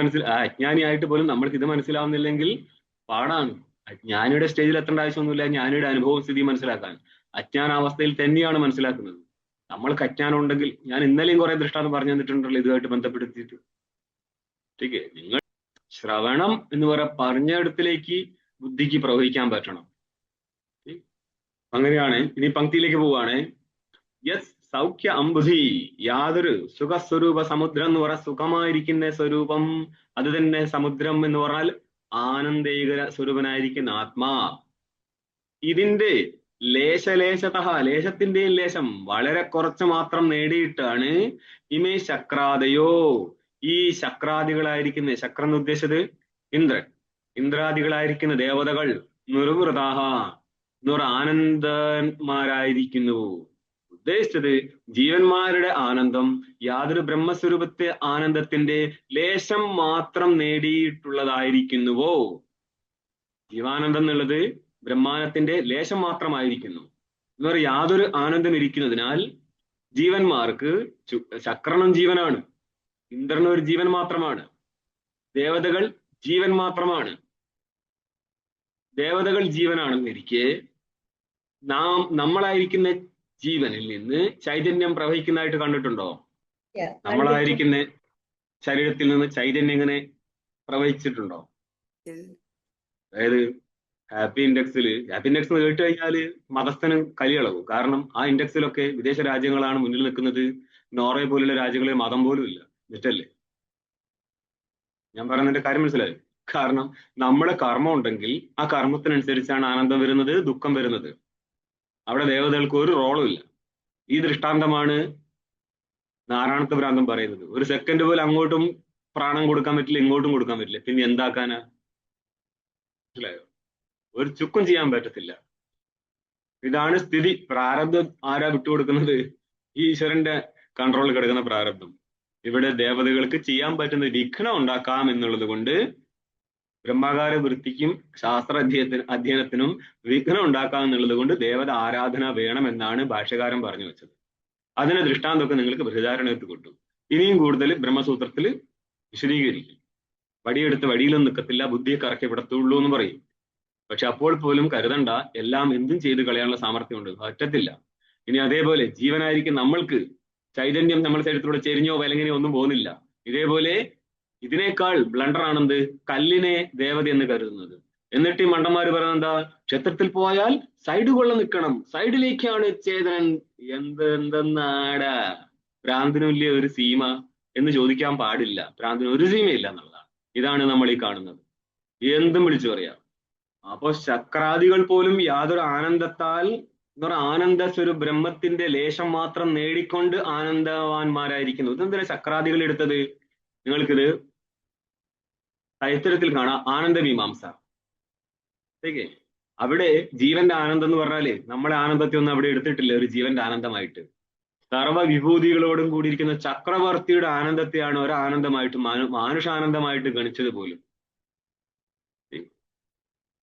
അജ്ഞാനിയായിട്ട് പോലും നമ്മൾക്ക് ഇത് മനസ്സിലാവുന്നില്ലെങ്കിൽ പാടാണ്. ജ്ഞാനിയുടെ സ്റ്റേജിൽ എത്തേണ്ട ആവശ്യമൊന്നുമില്ല ജ്ഞാനിയുടെ അനുഭവ സ്ഥിതി മനസ്സിലാക്കാൻ. അജ്ഞാനാവസ്ഥയിൽ തന്നെയാണ് മനസ്സിലാക്കുന്നത്. നമ്മൾക്ക് അജ്ഞാനം ഉണ്ടെങ്കിൽ, ഞാൻ ഇന്നലെയും കുറെ ദൃഷ്ടാന്തം പറഞ്ഞു തന്നിട്ടുണ്ടല്ലോ ഇതുമായിട്ട് ബന്ധപ്പെടുത്തിയിട്ട്. ടീക്കേ, നിങ്ങൾ ശ്രവണം എന്ന് പറഞ്ഞിടത്തിലേക്ക് ബുദ്ധിക്ക് പ്രവഹിക്കാൻ പറ്റണം. അങ്ങനെയാണ്. ഇനി പങ്ക്തിയിലേക്ക് പോവുകയാണ്. യസ് സൗഖ്യ അംബുധി, യാതൊരു സുഖസ്വരൂപ സമുദ്രം എന്ന് പറഞ്ഞ സുഖമായിരിക്കുന്ന സ്വരൂപം, അത് തന്നെ സമുദ്രം എന്ന് പറഞ്ഞാൽ ആനന്ദേകര സ്വരൂപനായിരിക്കുന്ന ആത്മാ. ഇതിന്റെ ലേശത്തിന്റെയും ലേശം വളരെ കുറച്ച് മാത്രം നേടിയിട്ടാണ് ഇമേ ശക്രാദയോ, ഈ ശക്രാദികളായിരിക്കുന്ന, ശക്രം എന്ന് ഉദ്ദേശിച്ചത് ഇന്ദ്രൻ, ഇന്ദ്രാദികളായിരിക്കുന്ന ദേവതകൾ, നിർവൃതാഹ ആനന്ദന്മാരായിരിക്കുന്നു. ഉദ്ദേശിച്ചത് ജീവന്മാരുടെ ആനന്ദം യാതൊരു ബ്രഹ്മസ്വരൂപത്തെ ആനന്ദത്തിന്റെ ലേശം മാത്രം നേടിയിട്ടുള്ളതായിരിക്കുന്നുവോ? ജീവാനന്ദം എന്നുള്ളത് ബ്രഹ്മാനത്തിന്റെ ലേശം മാത്രമായിരിക്കുന്നു. എന്ന് പറയുക യാതൊരു ആനന്ദം ഇരിക്കുന്നതിനാൽ ജീവന്മാർക്ക്, ശക്രണം ജീവനാണ്, ഇന്ദ്രൻ ഒരു ജീവൻ മാത്രമാണ്, ദേവതകൾ ജീവൻ മാത്രമാണ്. ദേവതകൾ ജീവനാണെന്നിരിക്കെ നമ്മളായിരിക്കുന്ന ജീവനിൽ നിന്ന് ചൈതന്യം പ്രവഹിക്കുന്നതായിട്ട് കണ്ടിട്ടുണ്ടോ? നമ്മളായിരിക്കുന്ന ശരീരത്തിൽ നിന്ന് ചൈതന്യം ഇങ്ങനെ പ്രവഹിച്ചിട്ടുണ്ടോ? അതായത് ഹാപ്പി ഇൻഡെക്സ് കേട്ട് കഴിഞ്ഞാല് മതസ്ഥന് കലിയളവും. കാരണം ആ ഇൻഡെക്സിലൊക്കെ വിദേശ രാജ്യങ്ങളാണ് മുന്നിൽ നിൽക്കുന്നത്. നോർവേ പോലുള്ള രാജ്യങ്ങളിൽ മതം പോലും ഇല്ല. തെറ്റല്ലേ? ഞാൻ പറയുന്നതിന്റെ കാര്യം മനസ്സിലായി? കാരണം നമ്മുടെ കർമ്മം ഉണ്ടെങ്കിൽ ആ കർമ്മത്തിനനുസരിച്ചാണ് ആനന്ദം വരുന്നത്, ദുഃഖം വരുന്നത്. അവിടെ ദേവതകൾക്ക് ഒരു റോളും ഇല്ല. ഈ ദൃഷ്ടാന്തമാണ് നാരായണത്വ ഭ്രാന്തം പറയുന്നത്. ഒരു സെക്കൻഡ് പോലും അങ്ങോട്ടും പ്രാണം കൊടുക്കാൻ പറ്റില്ല, ഇങ്ങോട്ടും കൊടുക്കാൻ പറ്റില്ല, പിന്നെ എന്താക്കാനാ? മനസ്സിലായോ? ഒരു ചുക്കും ചെയ്യാൻ പറ്റത്തില്ല. ഇതാണ് സ്ഥിതി. പ്രാരബ്ധം ആരാ വിട്ടുകൊടുക്കുന്നത്? ഈശ്വരന്റെ കൺട്രോളിൽ കിടക്കുന്ന പ്രാരബ്ധം. ഇവിടെ ദേവതകൾക്ക് ചെയ്യാൻ പറ്റുന്ന വിഘ്നം ഉണ്ടാക്കാം എന്നുള്ളത് കൊണ്ട് ബ്രഹ്മാകാര വൃത്തിക്കും ശാസ്ത്ര അധ്യയനത്തിനും വിഘ്നം ഉണ്ടാക്കാം എന്നുള്ളത് കൊണ്ട് ദേവത ആരാധന വേണമെന്നാണ് ഭാഷ്യകാരൻ പറഞ്ഞു വെച്ചത്. അതിന്റെ ദൃഷ്ടാന്തമൊക്കെ നിങ്ങൾക്ക് ബൃഹദാരണ്യത്തിൽ കിട്ടും. ഇനിയും കൂടുതൽ ബ്രഹ്മസൂത്രത്തിൽ വിശദീകരിക്കും. വടിയെടുത്ത് വടിയിലൊന്നും നിൽക്കത്തില്ല, ബുദ്ധിയെ കറക്കി വിടത്തുള്ളൂ എന്ന് പറയും. പക്ഷെ അപ്പോൾ പോലും കരുതണ്ട, എല്ലാം എന്തും ചെയ്ത് കളയാനുള്ള സാമർഥ്യമുണ്ട്, പറ്റത്തില്ല. ഇനി അതേപോലെ ജീവനായിരിക്കും നമ്മൾക്ക് ചൈതന്യം നമ്മുടെ ശരീരത്തിലൂടെ ചെരിഞ്ഞോ വലങ്ങിനെയോ ഒന്നും പോകുന്നില്ല. ഇതേപോലെ ഇതിനേക്കാൾ ബ്ലണ്ടർ ആണെന്ത്? കല്ലിനെ ദേവത എന്ന് കരുതുന്നത്. എന്നിട്ട് ഈ മണ്ടന്മാര് പറയുന്നത് എന്താ? ക്ഷേത്രത്തിൽ പോയാൽ സൈഡ് കൊള്ള നിൽക്കണം, സൈഡിലേക്കാണ് ചേതനൻ. എന്തെന്നാടാ? ഭ്രാന്തിനുള്ളിയ ഒരു സീമ എന്ന് ചോദിക്കാൻ പാടില്ല. ഭ്രാന്തിന് ഒരു സീമയില്ല എന്നുള്ളതാണ്. ഇതാണ് നമ്മൾ ഈ കാണുന്നത്. എന്തും വിളിച്ചു പറയാം. അപ്പോ ചക്രാദികൾ പോലും യാതൊരു ആനന്ദത്താൽ എന്ന് പറഞ്ഞാൽ ആനന്ദ ബ്രഹ്മത്തിന്റെ ലേശം മാത്രം നേടിക്കൊണ്ട് ആനന്ദവാന്മാരായിരിക്കുന്നു. ഇതെന്തിനാ ചക്രാദികൾ എടുത്തത്? നിങ്ങൾക്കിത് ചരിത്രത്തിൽ കാണാം. ആനന്ദമീമാംസ. ഓക്കെ, അവിടെ ജീവന്റെ ആനന്ദം എന്ന് പറഞ്ഞാല് നമ്മളെ ആനന്ദത്തെ ഒന്നും അവിടെ എടുത്തിട്ടില്ല ഒരു ജീവന്റെ ആനന്ദമായിട്ട്. സർവ്വ വിഭൂതികളോടും കൂടിയിരിക്കുന്ന ചക്രവർത്തിയുടെ ആനന്ദത്തെയാണ് ഒരു ആനന്ദമായിട്ട് മാനുഷാനന്ദമായിട്ട് ഗണിച്ചത് പോലും.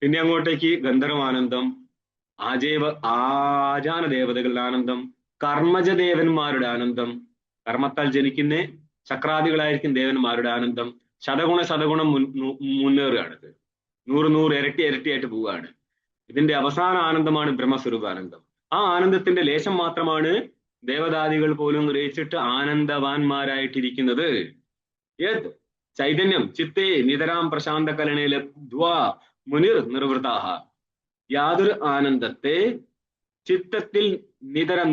പിന്നെ അങ്ങോട്ടേക്ക് ഗന്ധർവാനന്ദം, ആജാന ദേവതകളുടെ ആനന്ദം, കർമ്മജദേവന്മാരുടെ ആനന്ദം, കർമ്മത്താൽ ജനിക്കുന്ന ചക്രാദികളായിരിക്കും ദേവന്മാരുടെ ആനന്ദം. ശതഗുണം മുന്നേറുകയാണിത്. 100 ഇരട്ടിയായിട്ട് പോവുകയാണ്. ഇതിന്റെ അവസാന ആനന്ദമാണ് ബ്രഹ്മസ്വരൂപാനന്ദം. ആ ആനന്ദത്തിന്റെ ലേശം മാത്രമാണ് ദേവതാദികൾ പോലും ഗ്രഹിച്ചിട്ട് ആനന്ദവാന്മാരായിട്ടിരിക്കുന്നത്. യത് ചൈതന്യം ചിത്തേ നിതരാം പ്രശാന്ത കലണേ ലബ്ധ്വാ മുനിർ നിർവൃതാഹ. യാതൊരു ആനന്ദത്തെ ചിത്തത്തിൽ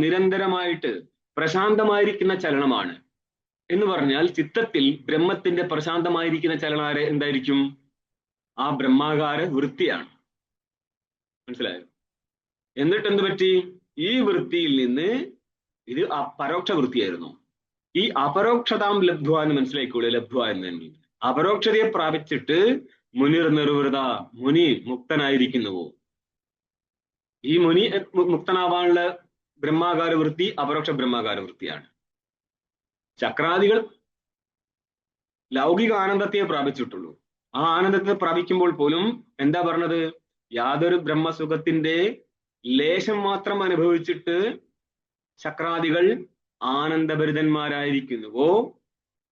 നിരന്തരമായിട്ട് പ്രശാന്തമായിരിക്കുന്ന ചലനമാണ് എന്ന് പറഞ്ഞാൽ, ചിത്തത്തിൽ ബ്രഹ്മത്തിന്റെ പ്രശാന്തമായിരിക്കുന്ന ചലനം എന്തായിരിക്കും? ആ ബ്രഹ്മാകാര വൃത്തിയാണ്. മനസ്സിലായോ? എന്നിട്ട് എന്ത് പറ്റി? ഈ വൃത്തിയിൽ നിന്ന് ഇത് പരോക്ഷ വൃത്തിയായിരുന്നു. ഈ അപരോക്ഷതാം ലബ്ധ്വ എന്ന് മനസ്സിലായിക്കോളൂ. ലബ്ധ്വ എന്ന് അപരോക്ഷതയെ പ്രാപിച്ചിട്ട് മുനിർ നിർവൃത, മുനി മുക്തനായിരിക്കുന്നുവോ? ഈ മുനി മുക്തനാവാനുള്ള ബ്രഹ്മാകാര വൃത്തി അപരോക്ഷ ബ്രഹ്മാകാര വൃത്തിയാണ്. ചക്രാദികൾ ലൗകിക ആനന്ദത്തെ പ്രാപിച്ചിട്ടുള്ളൂ. ആ ആനന്ദത്തെ പ്രാപിക്കുമ്പോൾ പോലും എന്താ പറഞ്ഞത്? യാതൊരു ബ്രഹ്മസുഖത്തിന്റെ ലേശം മാത്രം അനുഭവിച്ചിട്ട് ചക്രാദികൾ ആനന്ദഭരിതന്മാരായിരിക്കുന്നുവോ,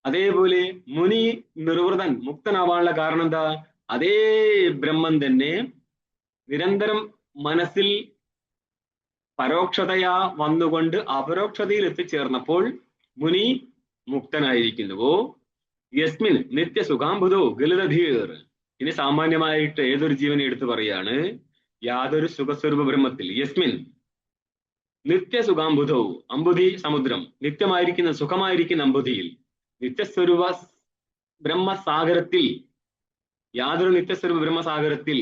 അതേപോലെ മുനി നിർവൃതൻ മുക്തനാവാനുള്ള കാരണം എന്താ? അതേ ബ്രഹ്മം തന്നെ നിരന്തരം മനസ്സിൽ പരോക്ഷതയാ വന്നുകൊണ്ട് അപരോക്ഷതയിൽ എത്തിച്ചേർന്നപ്പോൾ മുനി മുക്തനായിരിക്കുന്നുവോ? യസ്മിൻ നിത്യസുഖാംബുധോ ഗലിതധീർ. ഇനി സാമാന്യമായിട്ട് ഏതൊരു ജീവനെ എടുത്തു പറയാണ്, യാതൊരു സുഖസ്വരൂപ ബ്രഹ്മത്തിൽ, യസ്മിൻ നിത്യസുഖാംബുധോ, അമ്പുധി സമുദ്രം, നിത്യമായിരിക്കുന്ന സുഖമായിരിക്കുന്ന അമ്പുധിയിൽ, നിത്യസ്വരൂപ ബ്രഹ്മസാഗരത്തിൽ, യാതൊരു നിത്യസ്വരൂപ ബ്രഹ്മസാഗരത്തിൽ,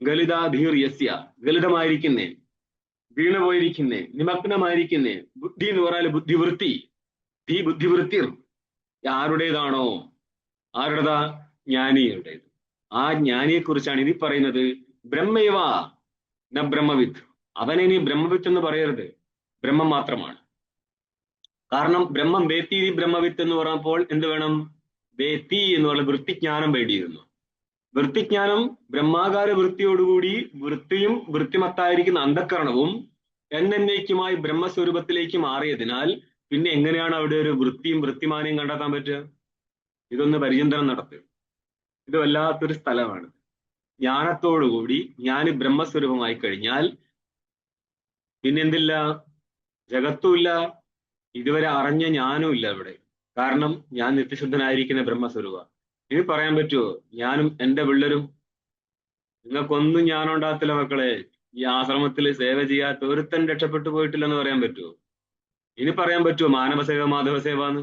ഗലിതാധീർ യസ്യ, ഗലിതമായിരിക്കുന്നേ, വീണുപോയിരിക്കുന്നേ, നിമഗ്നമായിരിക്കുന്നേ. ബുദ്ധി എന്ന് പറഞ്ഞാൽ ബുദ്ധിവൃത്തി. ഈ ബുദ്ധിവൃത്തി ആരുടേതാണോ? ആരുടേതാ? ജ്ഞാനിയുടേത്. ആ ജ്ഞാനിയെ കുറിച്ചാണ് ഇനി പറയുന്നത്. ബ്രഹ്മൈവ ന ബ്രഹ്മവിത്ത്. അവനെ നീ ബ്രഹ്മവിത്ത് എന്ന് പറയരുത്, ബ്രഹ്മം മാത്രമാണ്. കാരണം ബ്രഹ്മം വേത്തി ബ്രഹ്മവിത്ത് എന്ന് പറഞ്ഞപ്പോൾ എന്ത് വേണം? വേത്തി എന്ന് പറഞ്ഞ വൃത്തിജ്ഞാനം വേണ്ടിയിരുന്നു. വൃത്തിജ്ഞാനം ബ്രഹ്മാകാര വൃത്തിയോടുകൂടി വൃത്തിയും വൃത്തിമത്തായിരിക്കുന്ന അന്ധക്കരണവും എന്നേക്കുമായി ബ്രഹ്മസ്വരൂപത്തിലേക്ക് മാറിയതിനാൽ പിന്നെ എങ്ങനെയാണ് അവിടെ ഒരു വൃത്തിയും വൃത്തിമാനെയും കണ്ടെത്താൻ പറ്റുക? ഇതൊന്ന് പരിചിന്തനം നടത്തുക. ഇത് വല്ലാത്തൊരു സ്ഥലമാണ്. ജ്ഞാനത്തോടുകൂടി ഞാൻ ബ്രഹ്മസ്വരൂപമായി കഴിഞ്ഞാൽ പിന്നെന്തില്ല? ജഗത്തുമില്ല, ഇതുവരെ അറിഞ്ഞ ഞാനും ഇല്ല ഇവിടെ. കാരണം ഞാൻ നിത്യശുദ്ധനായിരിക്കുന്ന ബ്രഹ്മസ്വരൂപ. ഇനി പറയാൻ പറ്റുമോ ഞാനും എന്റെ പിള്ളേരും? നിങ്ങൾക്കൊന്നും ജ്ഞാനം മക്കളെ. ഈ ആശ്രമത്തിൽ സേവ ചെയ്യാത്ത ഒരുത്തൻ രക്ഷപ്പെട്ടു പോയിട്ടില്ലെന്ന് പറയാൻ പറ്റുമോ? ഇനി പറയാൻ പറ്റുമോ മാനവസേവ മാധവസേവ എന്ന്?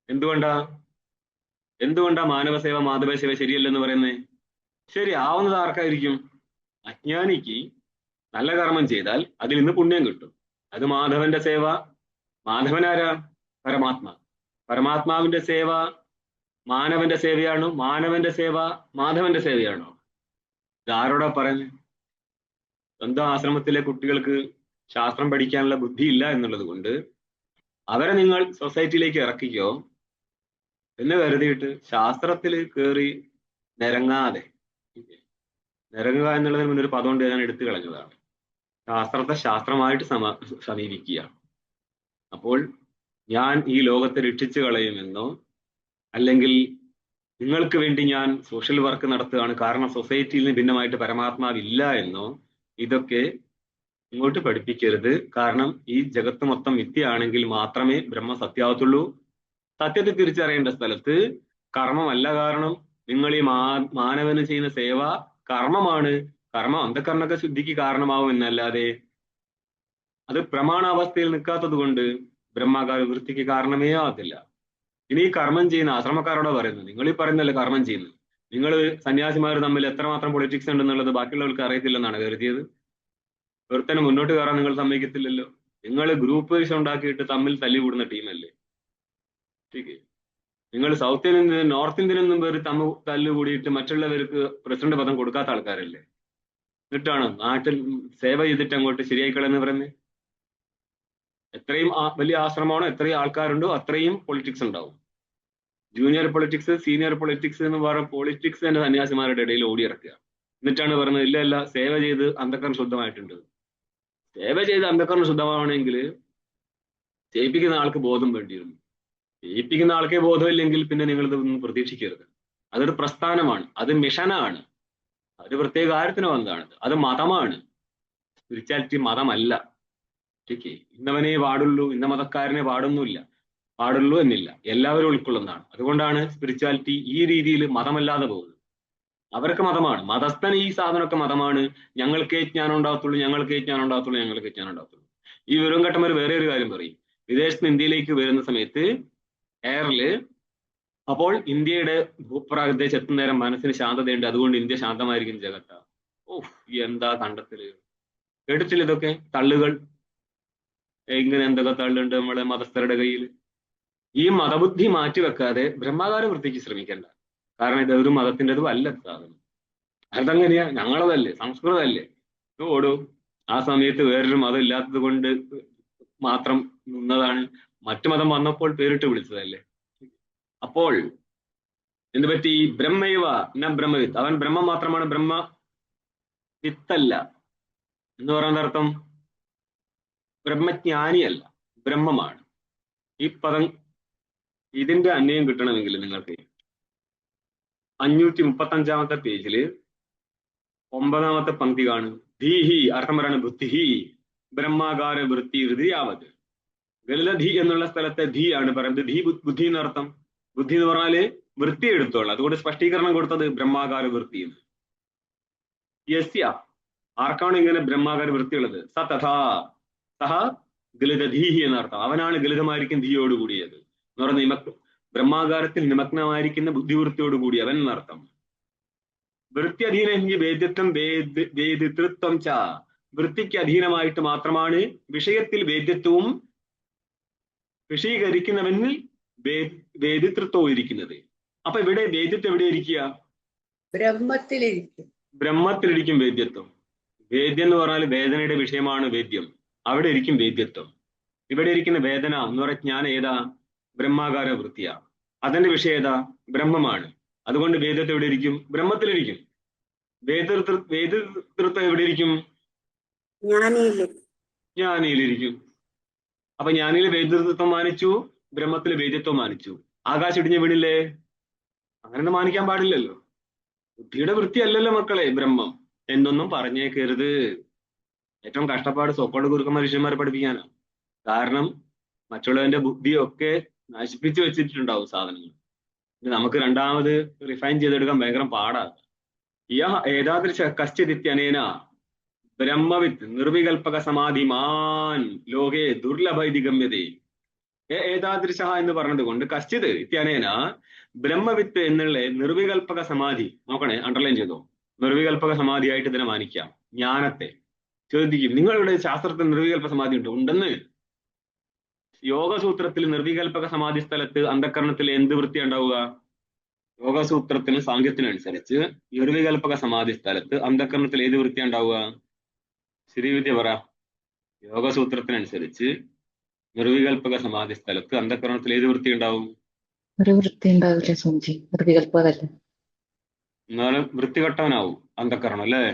എന്തുകൊണ്ടാ? എന്തുകൊണ്ടാ മാനവസേവ മാധവസേവ ശരിയല്ലെന്ന് പറയുന്നത്? ശരി ആവുന്നത് ആർക്കായിരിക്കും? അജ്ഞാനിക്ക് നല്ല കർമ്മം ചെയ്താൽ അതിൽ നിന്ന് പുണ്യം കിട്ടും. അത് മാധവന്റെ സേവ. മാധവനാരാ? പരമാത്മാ. പരമാത്മാവിന്റെ സേവ മാനവന്റെ സേവയാണോ? മാനവന്റെ സേവ മാധവന്റെ സേവയാണോ? ഇത് ആരോടാ പറയുന്നത്? സ്വന്തം ആശ്രമത്തിലെ കുട്ടികൾക്ക് ശാസ്ത്രം പഠിക്കാനുള്ള ബുദ്ധിയില്ല എന്നുള്ളത് കൊണ്ട് അവരെ നിങ്ങൾ സൊസൈറ്റിയിലേക്ക് ഇറക്കിക്കോ എന്ന് കരുതിയിട്ട് ശാസ്ത്രത്തിൽ കയറി നിരങ്ങാതെ, നിരങ്ങുക എന്നുള്ളതിന് മുന്നൊരു പദം കൊണ്ട് ഞാൻ എടുത്തു കളഞ്ഞതാണ്. ശാസ്ത്രത്തെ ശാസ്ത്രമായിട്ട് സമീപിക്കുക. അപ്പോൾ ഞാൻ ഈ ലോകത്തെ രക്ഷിച്ചു കളയുമെന്നോ അല്ലെങ്കിൽ നിങ്ങൾക്ക് വേണ്ടി ഞാൻ സോഷ്യൽ വർക്ക് നടത്തുകയാണ് കാരണം സൊസൈറ്റിയിൽ നിന്ന് ഭിന്നമായിട്ട് പരമാത്മാവില്ല എന്നോ ഇതൊക്കെ ഇങ്ങോട്ട് പഠിപ്പിക്കരുത്. കാരണം ഈ ജഗത്ത് മൊത്തം മിഥ്യയാണെങ്കിൽ മാത്രമേ ബ്രഹ്മ സത്യാവത്തുള്ളൂ. സത്യത്തെ തിരിച്ചറിയേണ്ട സ്ഥലത്ത് കർമ്മമല്ല കാരണം. നിങ്ങൾ ഈ മാനവന് ചെയ്യുന്ന സേവ കർമ്മമാണ്. കർമ്മം അന്ധകരണക ശുദ്ധിക്ക് കാരണമാവും എന്നല്ലാതെ അത് പ്രമാണാവസ്ഥയിൽ നിൽക്കാത്തത് കൊണ്ട് ബ്രഹ്മാകാര വൃത്തിക്ക് കാരണമേ ആകത്തില്ല. ഇനി ഈ കർമ്മം ചെയ്യുന്ന ആശ്രമക്കാരോട് പറയുന്നത്, നിങ്ങൾ ഈ പറയുന്നല്ലേ കർമ്മം ചെയ്യുന്നത്, നിങ്ങൾ സന്യാസിമാർ തമ്മിൽ എത്രമാത്രം പൊളിറ്റിക്സ് ഉണ്ടെന്നുള്ളത് ബാക്കിയുള്ളവർക്ക് അറിയത്തില്ലെന്നാണ് കരുതിയത്? ഒരുത്തനെ മുന്നോട്ട് കയറാൻ നിങ്ങൾ സമ്മതിക്കത്തില്ലല്ലോ. നിങ്ങൾ ഗ്രൂപ്പ് വൈസ് ഉണ്ടാക്കിയിട്ട് തമ്മിൽ തല്ലി കൂടുന്ന ടീമല്ലേ? ശരി, നിങ്ങൾ സൗത്ത് ഇന്ത്യൻ നോർത്ത് ഇന്ത്യൻ എന്നും പേര് തല്ലു കൂടിയിട്ട് മറ്റുള്ളവർക്ക് പ്രസിഡന്റ് പദം കൊടുക്കാത്ത ആൾക്കാരല്ലേ? എന്നിട്ടാണ് നാട്ടിൽ സേവ ചെയ്തിട്ട് അങ്ങോട്ട് ശരിയായിക്കളെന്ന് പറയുന്നത്. എത്രയും വലിയ ആശ്രമമാണോ, എത്രയും ആൾക്കാരുണ്ടോ അത്രയും പൊളിറ്റിക്സ് ഉണ്ടാവും. ജൂനിയർ പൊളിറ്റിക്സ്, സീനിയർ പൊളിറ്റിക്സ് എന്ന് പറഞ്ഞ പൊളിറ്റിക്സ് തന്നെ സന്യാസിമാരുടെ ഇടയിൽ ഓടിയിറക്കുക. എന്നിട്ടാണ് പറയുന്നത് ഇല്ല അല്ല സേവ ചെയ്ത് അന്ധകരണം ശുദ്ധമായിട്ടുണ്ട്. സേവ ചെയ്ത് അന്ധകരണം ശുദ്ധമാവണമെങ്കിൽ ചെയ്യിപ്പിക്കുന്ന ആൾക്ക് ബോധം വേണ്ടിയിരുന്നു. ചെയ്യിപ്പിക്കുന്ന ആൾക്കേ ബോധമില്ലെങ്കിൽ പിന്നെ നിങ്ങൾ ഇതൊന്നും പ്രതീക്ഷിക്കരുത്. അതൊരു പ്രസ്ഥാനമാണ്, അത് മിഷനാണ്, അത് പ്രത്യേക കാര്യത്തിന് വന്നതാണ്. അത് മതമാണ്. സ്പിരിച്വാലിറ്റി മതമല്ല. ഓക്കെ, ഇന്നവനെ പാടുള്ളൂ, ഇന്ന മതക്കാരനെ പാടുള്ളൂ എന്നില്ല, എല്ലാവരും ഉൾക്കൊള്ളുന്നതാണ്. അതുകൊണ്ടാണ് സ്പിരിച്വാലിറ്റി ഈ രീതിയിൽ മതമല്ലാതെ പോകുന്നത്. അവർക്ക് മതമാണ്, മതസ്ഥന് ഈ സാധനമൊക്കെ മതമാണ്. ഞങ്ങൾക്കേ ജ്ഞാനം ഉണ്ടാകത്തുള്ളൂ. ഈ വെറും കെട്ടന്മാർ വേറെ ഒരു കാര്യം പറയും. വിദേശത്ത് നിന്ന് ഇന്ത്യയിലേക്ക് വരുന്ന സമയത്ത് എയറില് അപ്പോൾ ഇന്ത്യയുടെ ഭൂപ്രദേശത്ത് എത്തുന്ന നേരം മനസ്സിന് ശാന്തതയുണ്ട്, അതുകൊണ്ട് ഇന്ത്യ ശാന്തമായിരിക്കും ജഗത്ത. ഓഹ്, എന്താ കണ്ടെത്തല്! കേട്ടിട്ടില്ല ഇതൊക്കെ? തള്ളുകൾ ഇങ്ങനെ എന്തൊക്കെ തള്ളുണ്ട് നമ്മളെ മതസ്ഥരുടെ കയ്യിൽ. ഈ മതബുദ്ധി മാറ്റിവെക്കാതെ ബ്രഹ്മാകാര വൃത്തിക്ക് ശ്രമിക്കണ്ട. കാരണം ഇതൊരു മതത്തിൻ്റെതും അല്ല സാധനം. അതെങ്ങനെയാ? ഞങ്ങളതല്ലേ, സംസ്കൃതമല്ലേ? ഓടൂ. ആ സമയത്ത് വേറൊരു മതം ഇല്ലാത്തത് കൊണ്ട് മാത്രം നിന്നതാണ്. മറ്റു മതം വന്നപ്പോൾ പേരിട്ട് വിളിച്ചതല്ലേ. അപ്പോൾ എന്ത് പറ്റി? ബ്രഹ്മൈവ ന ബ്രഹ്മവിത്ത്, അവൻ ബ്രഹ്മം മാത്രമാണ്, ബ്രഹ്മ വിത്തല്ല എന്ന് പറയുന്ന അർത്ഥം ബ്രഹ്മജ്ഞാനിയല്ല, ബ്രഹ്മമാണ്. ഈ പദം ഇതിന്റെ അന്വയം കിട്ടണമെങ്കിൽ നിങ്ങൾക്ക് 535 പേജില് 9ാമത്തെ പങ്ക്തി കാണും. ധീഹി അർത്ഥം പറയാണ് ബുദ്ധിഹി ബ്രഹ്മാകാര വൃത്തി ഹൃദയാവത്. ഗലധി എന്നുള്ള സ്ഥലത്തെ ധീ ആണ് പറയുന്നത്. ധീ ബുദ്ധി എന്നർത്ഥം. ബുദ്ധി എന്ന് പറഞ്ഞാല് വൃത്തി എടുത്തോളാം. അതുകൊണ്ട് സ്പഷ്ടീകരണം കൊടുത്തത് ബ്രഹ്മാകാര വൃത്തി എന്ന്. യസ്യ ആർക്കാണ് ഇങ്ങനെ ബ്രഹ്മാകാര വൃത്തിയുള്ളത്? സ തഥാ സഹ ഗലിതധീഹി എന്നർത്ഥം. അവനാണ് ഗലിതമായിരിക്കും ധീയോടുകൂടിയത് എന്ന് പറഞ്ഞ ബ്രഹ്മാകാരത്തിൽ നിമഗ്നമായിരിക്കുന്ന ബുദ്ധിവൃത്തിയോടുകൂടി അവൻ എന്നർത്ഥം. വൃത്തി അധീന വേദ്യത്വം വേദിതൃത്വം ച. വൃത്തിക്ക് അധീനമായിട്ട് മാത്രമാണ് വിഷയത്തിൽ വേദ്യത്വവും വിഷയീകരിക്കുന്നവനിൽ വേദിതൃത്വവും ഇരിക്കുന്നത്. അപ്പൊ ഇവിടെ വേദ്യത്വം എവിടെ ഇരിക്കുക? ബ്രഹ്മത്തിലിരിക്കും വേദ്യത്വം. വേദ്യം എന്ന് പറഞ്ഞാൽ വേദനയുടെ വിഷയമാണ് വേദ്യം, അവിടെ ഇരിക്കും വേദ്യത്വം. ഇവിടെ ഇരിക്കുന്ന വേദന എന്ന് പറഞ്ഞ ജ്ഞാനം ഏതാ? ബ്രഹ്മാകാര വൃത്തിയാ. അതിന്റെ വിഷയം ഏതാ? ബ്രഹ്മമാണ്. അതുകൊണ്ട് വേദത്വം എവിടെ ഇരിക്കും? ബ്രഹ്മത്തിലിരിക്കും. വേദിതൃത്വം എവിടെ ഇരിക്കും? ജ്ഞാനിയിലിരിക്കും. അപ്പൊ ജ്ഞാനിയിൽ വേദിതൃത്വം മാനിച്ചു, ബ്രഹ്മത്തിൽ വേദ്യത്വം മാനിച്ചു. ആകാശം ഇടിഞ്ഞ് വീണില്ലേ? അങ്ങനെയൊന്നും മാനിക്കാൻ പാടില്ലല്ലോ. ബുദ്ധിയുടെ വൃത്തി അല്ലല്ലോ മക്കളെ ബ്രഹ്മം എന്നൊന്നും പറഞ്ഞേക്കരുത്. ഏറ്റവും കഷ്ടപ്പാട് സോക്കോട് കുറുക്ക മനുഷ്യന്മാരെ പഠിപ്പിക്കാനാണ്. കാരണം മറ്റുള്ളവന്റെ ബുദ്ധിയൊക്കെ നശിപ്പിച്ചു വെച്ചിട്ടുണ്ടാവും സാധനങ്ങൾ. നമുക്ക് രണ്ടാമത് റിഫൈൻ ചെയ്തെടുക്കാൻ ഭയങ്കര പാടാണ്. ഏതാദൃശ കശ്ചിദിത്യനേന ബ്രഹ്മവിത്ത് നിർവികൽപക സമാധിമാൻ ലോകേ ദുർലഭ ഇതി ഗമ്യതേ. ഏതാദൃശ എന്ന് പറഞ്ഞത് കൊണ്ട് കശ്ചിത് ഇത്യനേന ബ്രഹ്മവിത്ത് എന്നുള്ള നിർവികൽപക സമാധി നോക്കണേ, അണ്ടർലൈൻ ചെയ്തോ. നിർവികൽപക സമാധിയായിട്ട് ഇതിനെ മാനിക്കാം. ജ്ഞാനത്തെ ചോദിക്കും, നിങ്ങളുടെ ശാസ്ത്രത്തിൽ നിർവികൽപ സമാധി ഉണ്ടോ? ഉണ്ടെന്ന്. യോഗസൂത്രത്തിൽ നിർവികൽപക സമാധി സ്ഥലത്ത് അന്ധക്കരണത്തിൽ എന്ത് വൃത്തി ഉണ്ടാവുക? യോഗസൂത്രത്തിന് സാങ്കത്യത്തിനനുസരിച്ച് നിർവികൽപക സമാധി സ്ഥലത്ത് അന്ധക്കരണത്തിൽ ഏത് വൃത്തി ഉണ്ടാവുക? ശ്രീവിദ്യ പറ. യോഗസൂത്രത്തിനനുസരിച്ച് നിർവികൽപക സമാധി സ്ഥലത്ത് അന്ധക്കരണത്തിൽ ഏത് വൃത്തി ഉണ്ടാവും? ഒരു വൃത്തി ഉണ്ടാവില്ല സ്വാമിജി, നിർവികൽപകല്ല. എന്നാലും വൃത്തികെട്ടവനാവും അന്ധക്കരണം, അല്ലേ?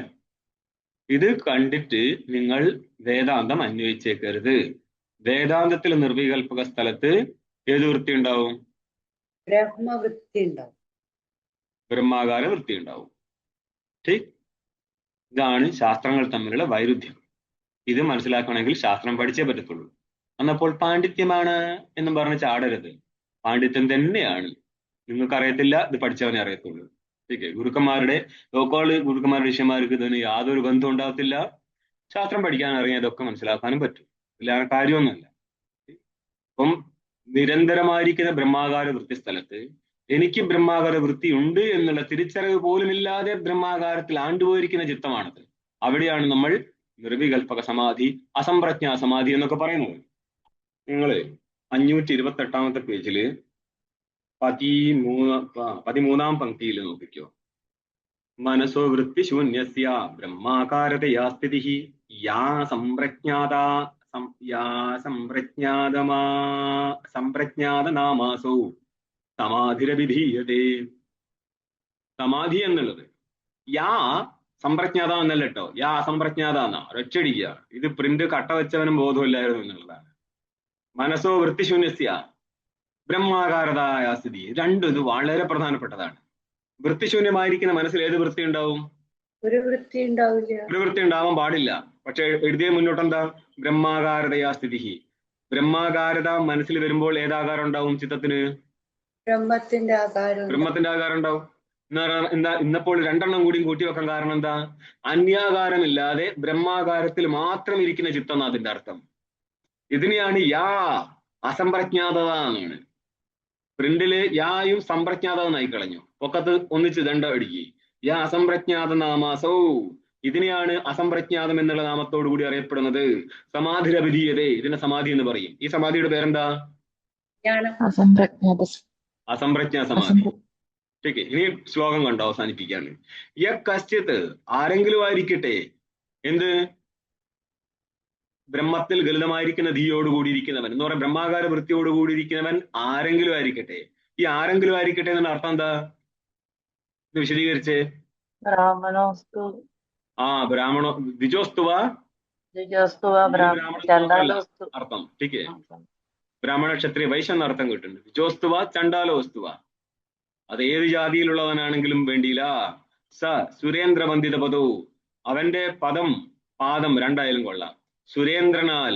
ഇത് കണ്ടിട്ട് നിങ്ങൾ വേദാന്തം അന്വയിച്ചേക്കരുത്. വേദാന്തത്തിൽ നിർവികൽപക സ്ഥലത്ത് ഏത് വൃത്തി ഉണ്ടാവും? ബ്രഹ്മവൃത്തി ഉണ്ടാവും. ബ്രഹ്മാകാര വൃത്തി ഉണ്ടാവും. ശരി, ഇതാണ് ശാസ്ത്രങ്ങൾ തമ്മിലുള്ള വൈരുദ്ധ്യം. ഇത് മനസ്സിലാക്കണമെങ്കിൽ ശാസ്ത്രം പഠിച്ചേ പറ്റത്തുള്ളൂ. എന്നപ്പോൾ പാണ്ഡിത്യമാണ് എന്നും പറഞ്ഞ് ചാടരുത്. പാണ്ഡിത്യം തന്നെയാണ്. നിങ്ങൾക്ക് അറിയത്തില്ല, ഇത് പഠിച്ചവനെ അറിയത്തുള്ളൂ. ഓക്കെ, ഗുരുക്കന്മാരുടെ ഗുരുക്കന്മാരുടെ ശിഷ്യന്മാർക്ക് ഇതിന് യാതൊരു ബന്ധം ഉണ്ടാകത്തില്ല. ശാസ്ത്രം പഠിക്കാൻ അറിയാൻ ഇതൊക്കെ മനസ്സിലാക്കാനും പറ്റും. ഇല്ലാതെ കാര്യമൊന്നുമല്ല. അപ്പം നിരന്തരമായിരിക്കുന്ന ബ്രഹ്മാകാര വൃത്തി സ്ഥലത്ത് എനിക്ക് ബ്രഹ്മാകാര വൃത്തി ഉണ്ട് എന്നുള്ള തിരിച്ചറിവ് പോലും ഇല്ലാതെ ബ്രഹ്മാകാരത്തിൽ ആണ്ടുപോയിരിക്കുന്ന ചിത്തമാണത്. അവിടെയാണ് നമ്മൾ നിർവികൽപക സമാധി, അസംപ്രജ്ഞാ സമാധി എന്നൊക്കെ പറയുന്നത്. നിങ്ങള് 528 പേജില് 13-ാം പങ്ക്തിയിൽ നോക്കിക്കോ. മനസ്സോ വൃത്തി ശൂന്യസ്യ ബ്രഹ്മാകാരതയാ സ്ഥിതിഃ യാ സംപ്രജ്ഞാതനാമാസോ സമാധിരവിധീയതേ. സമാധി എന്നുള്ളത് യാ സംപ്രജ്ഞാത എന്നല്ല കേട്ടോ, യാ അസംപ്രജ്ഞാത എന്നാ ഒരൊറ്റടിക്കുക. ഇത് പ്രിന്റ് കട്ട വെച്ചവനും ബോധമില്ലായിരുന്നു എന്നുള്ളതാണ്. മനസ്സോ വൃത്തിശൂന്യസ്യ ബ്രഹ്മാകാരതായ സ്ഥിതി. രണ്ടും ഇത് വളരെ പ്രധാനപ്പെട്ടതാണ്. വൃത്തിശൂന്യമായിരിക്കുന്ന മനസ്സിൽ ഏത് വൃത്തി ഉണ്ടാവും? ഒരു വൃത്തി ഉണ്ടാവില്ല. ഒരു വൃത്തി ഉണ്ടാവാൻ പാടില്ല. പക്ഷെ എഴുതിയ മുന്നോട്ടെന്താ? ബ്രഹ്മാകാരതയാ സ്ഥിതി. ബ്രഹ്മാകാരത മനസ്സിൽ വരുമ്പോൾ ഏതാകാരം ഉണ്ടാവും ചിത്തത്തിന്? ബ്രഹ്മത്തിന്റെ ആകാരം. ബ്രഹ്മത്തിന്റെ ആകാരം ഉണ്ടാവും. എന്താ ഇന്നപ്പോൾ രണ്ടെണ്ണം കൂടിയും കൂട്ടി വെക്കാൻ കാരണം എന്താ? അന്യാകാരമില്ലാതെ ബ്രഹ്മാകാരത്തിൽ മാത്രം ഇരിക്കുന്ന ചിത്തം എന്നാ അതിന്റെ അർത്ഥം. ഇതിനെയാണ് യാ അസംപ്രജ്ഞാതത എന്നാണ്. പ്രിന്റില് യായും സംപ്രജ്ഞാത എന്നായി കളഞ്ഞു. പൊക്കത്ത് ഒന്നിച്ച് ദണ്ഡ അടിക്കി. യാ അസംപ്രജ്ഞാത നാമാസോ. ഇതിനെയാണ് അസംപ്രജ്ഞാതം എന്നുള്ള നാമത്തോടു കൂടി അറിയപ്പെടുന്നത്. സമാധിരവിധീയതേ, ഇതിനെ സമാധി എന്ന് പറയും. ഈ സമാധിയുടെ പേരെന്താ? അസംപ്രജ്ഞാ സമാധി. ഓക്കെ, ഇനി ശ്ലോകം കണ്ടോ അവസാനിപ്പിക്കാണ്. യശ്ചിത് ആരെങ്കിലും ആയിരിക്കട്ടെ, എന്ത്? ബ്രഹ്മത്തിൽ ഗലിതമായിരിക്കുന്ന ധീയോടുകൂടിയിരിക്കുന്നവൻ എന്ന് പറയാൻ ബ്രഹ്മാകാര വൃത്തിയോടുകൂടിയിരിക്കുന്നവൻ ആരെങ്കിലും ആയിരിക്കട്ടെ. ഈ ആരെങ്കിലും ആയിരിക്കട്ടെ എന്നുള്ള അർത്ഥം എന്താ? ഇത് വിശദീകരിച്ചേ. ബ്രാഹ്മണോ ദ്വിജോസ്തുവ അർത്ഥം. ടീക്കേ, ബ്രാഹ്മണ ക്ഷത്രിയ വൈശ്യ എന്ന അർത്ഥം കിട്ടുന്നുണ്ട്. ദ്വിജോസ്തുവ ചണ്ടാലോസ്തുവ. അത് ഏത് ജാതിയിലുള്ളവനാണെങ്കിലും വേണ്ടിയില്ല. സ സുരേന്ദ്രവന്ദിത പദോ, അവന്റെ പാദം രണ്ടായാലും കൊള്ളാം. സുരേന്ദ്രനാൽ,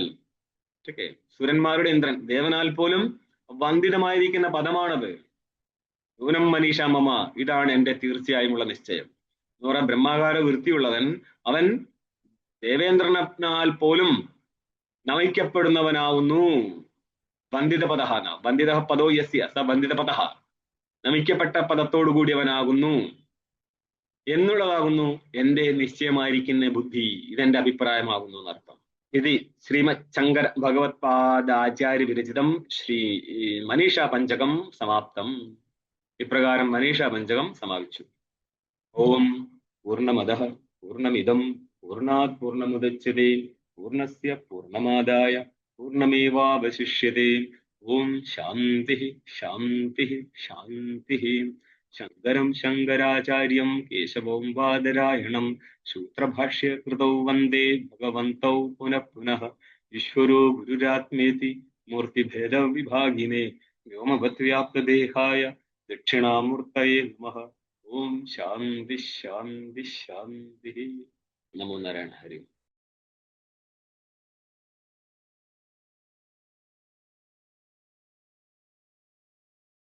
ഓക്കെ, സുരന്മാരുടെ ഇന്ദ്രൻ, ദേവനാൽ പോലും വന്ദിതമായിരിക്കുന്ന പദമാണത്. ഊനം മനീഷ മമ, ഇതാണ് എന്റെ തീർച്ചയായുമുള്ള നിശ്ചയം എന്ന് പറയാൻ ബ്രഹ്മാകാര വൃത്തിയുള്ളവൻ അവൻ ദേവേന്ദ്രനാൽ പോലും നമിക്കപ്പെടുന്നവനാവുന്നു. വന്ദിത പദഹ, വന്ദിത പദോ യസ്യ സ വന്ദിത പദഹ, നമിക്കപ്പെട്ട പദത്തോടു കൂടിയവനാകുന്നു എന്നുള്ളതാകുന്നു എന്റെ നിശ്ചയമായിരിക്കുന്ന ബുദ്ധി. ഇതെന്റെ അഭിപ്രായമാകുന്നു എന്നർത്ഥം. ഇത് ശ്രീമത് ശങ്കര ഭഗവത്പാദാചാര്യ വിരചിതം ശ്രീ മനീഷാ പഞ്ചകം സമാപ്തം. ഇപ്രകാരം മനീഷാ പഞ്ചകം സമാപിച്ചു. ഓം പൂർണ്ണമദഃ പൂർണ്ണമിദം പൂർണ്ണാത് പൂർണ്ണമുദച്യതേ പൂർണ്ണസ്യ പൂർണ്ണമാദായ പൂർണ്ണമേവാവശിഷ്യതേ. ഓം ശാന്തി ശാന്തി ശാന്തി. ശങ്കരം ശങ്കരാചാര്യം കേശവം ബാദരായണം സൂത്രഭാഷ്യകൃതൗ വന്ദേ ഭഗവന്തൗ പുനഃ പുനഃ. ഈശ്വരോ ഗുരുരാത്മേതി മൂർത്തിഭേദ വിഭാഗിനേ വ്യോമവത് വ്യാപ്തദേഹായ ദക്ഷിണാമൂർത്തയേ നമഃ. ഓം ശാന്തി ശാന്തി ശാന്തി. നമോ നാരായണ. ഹരി.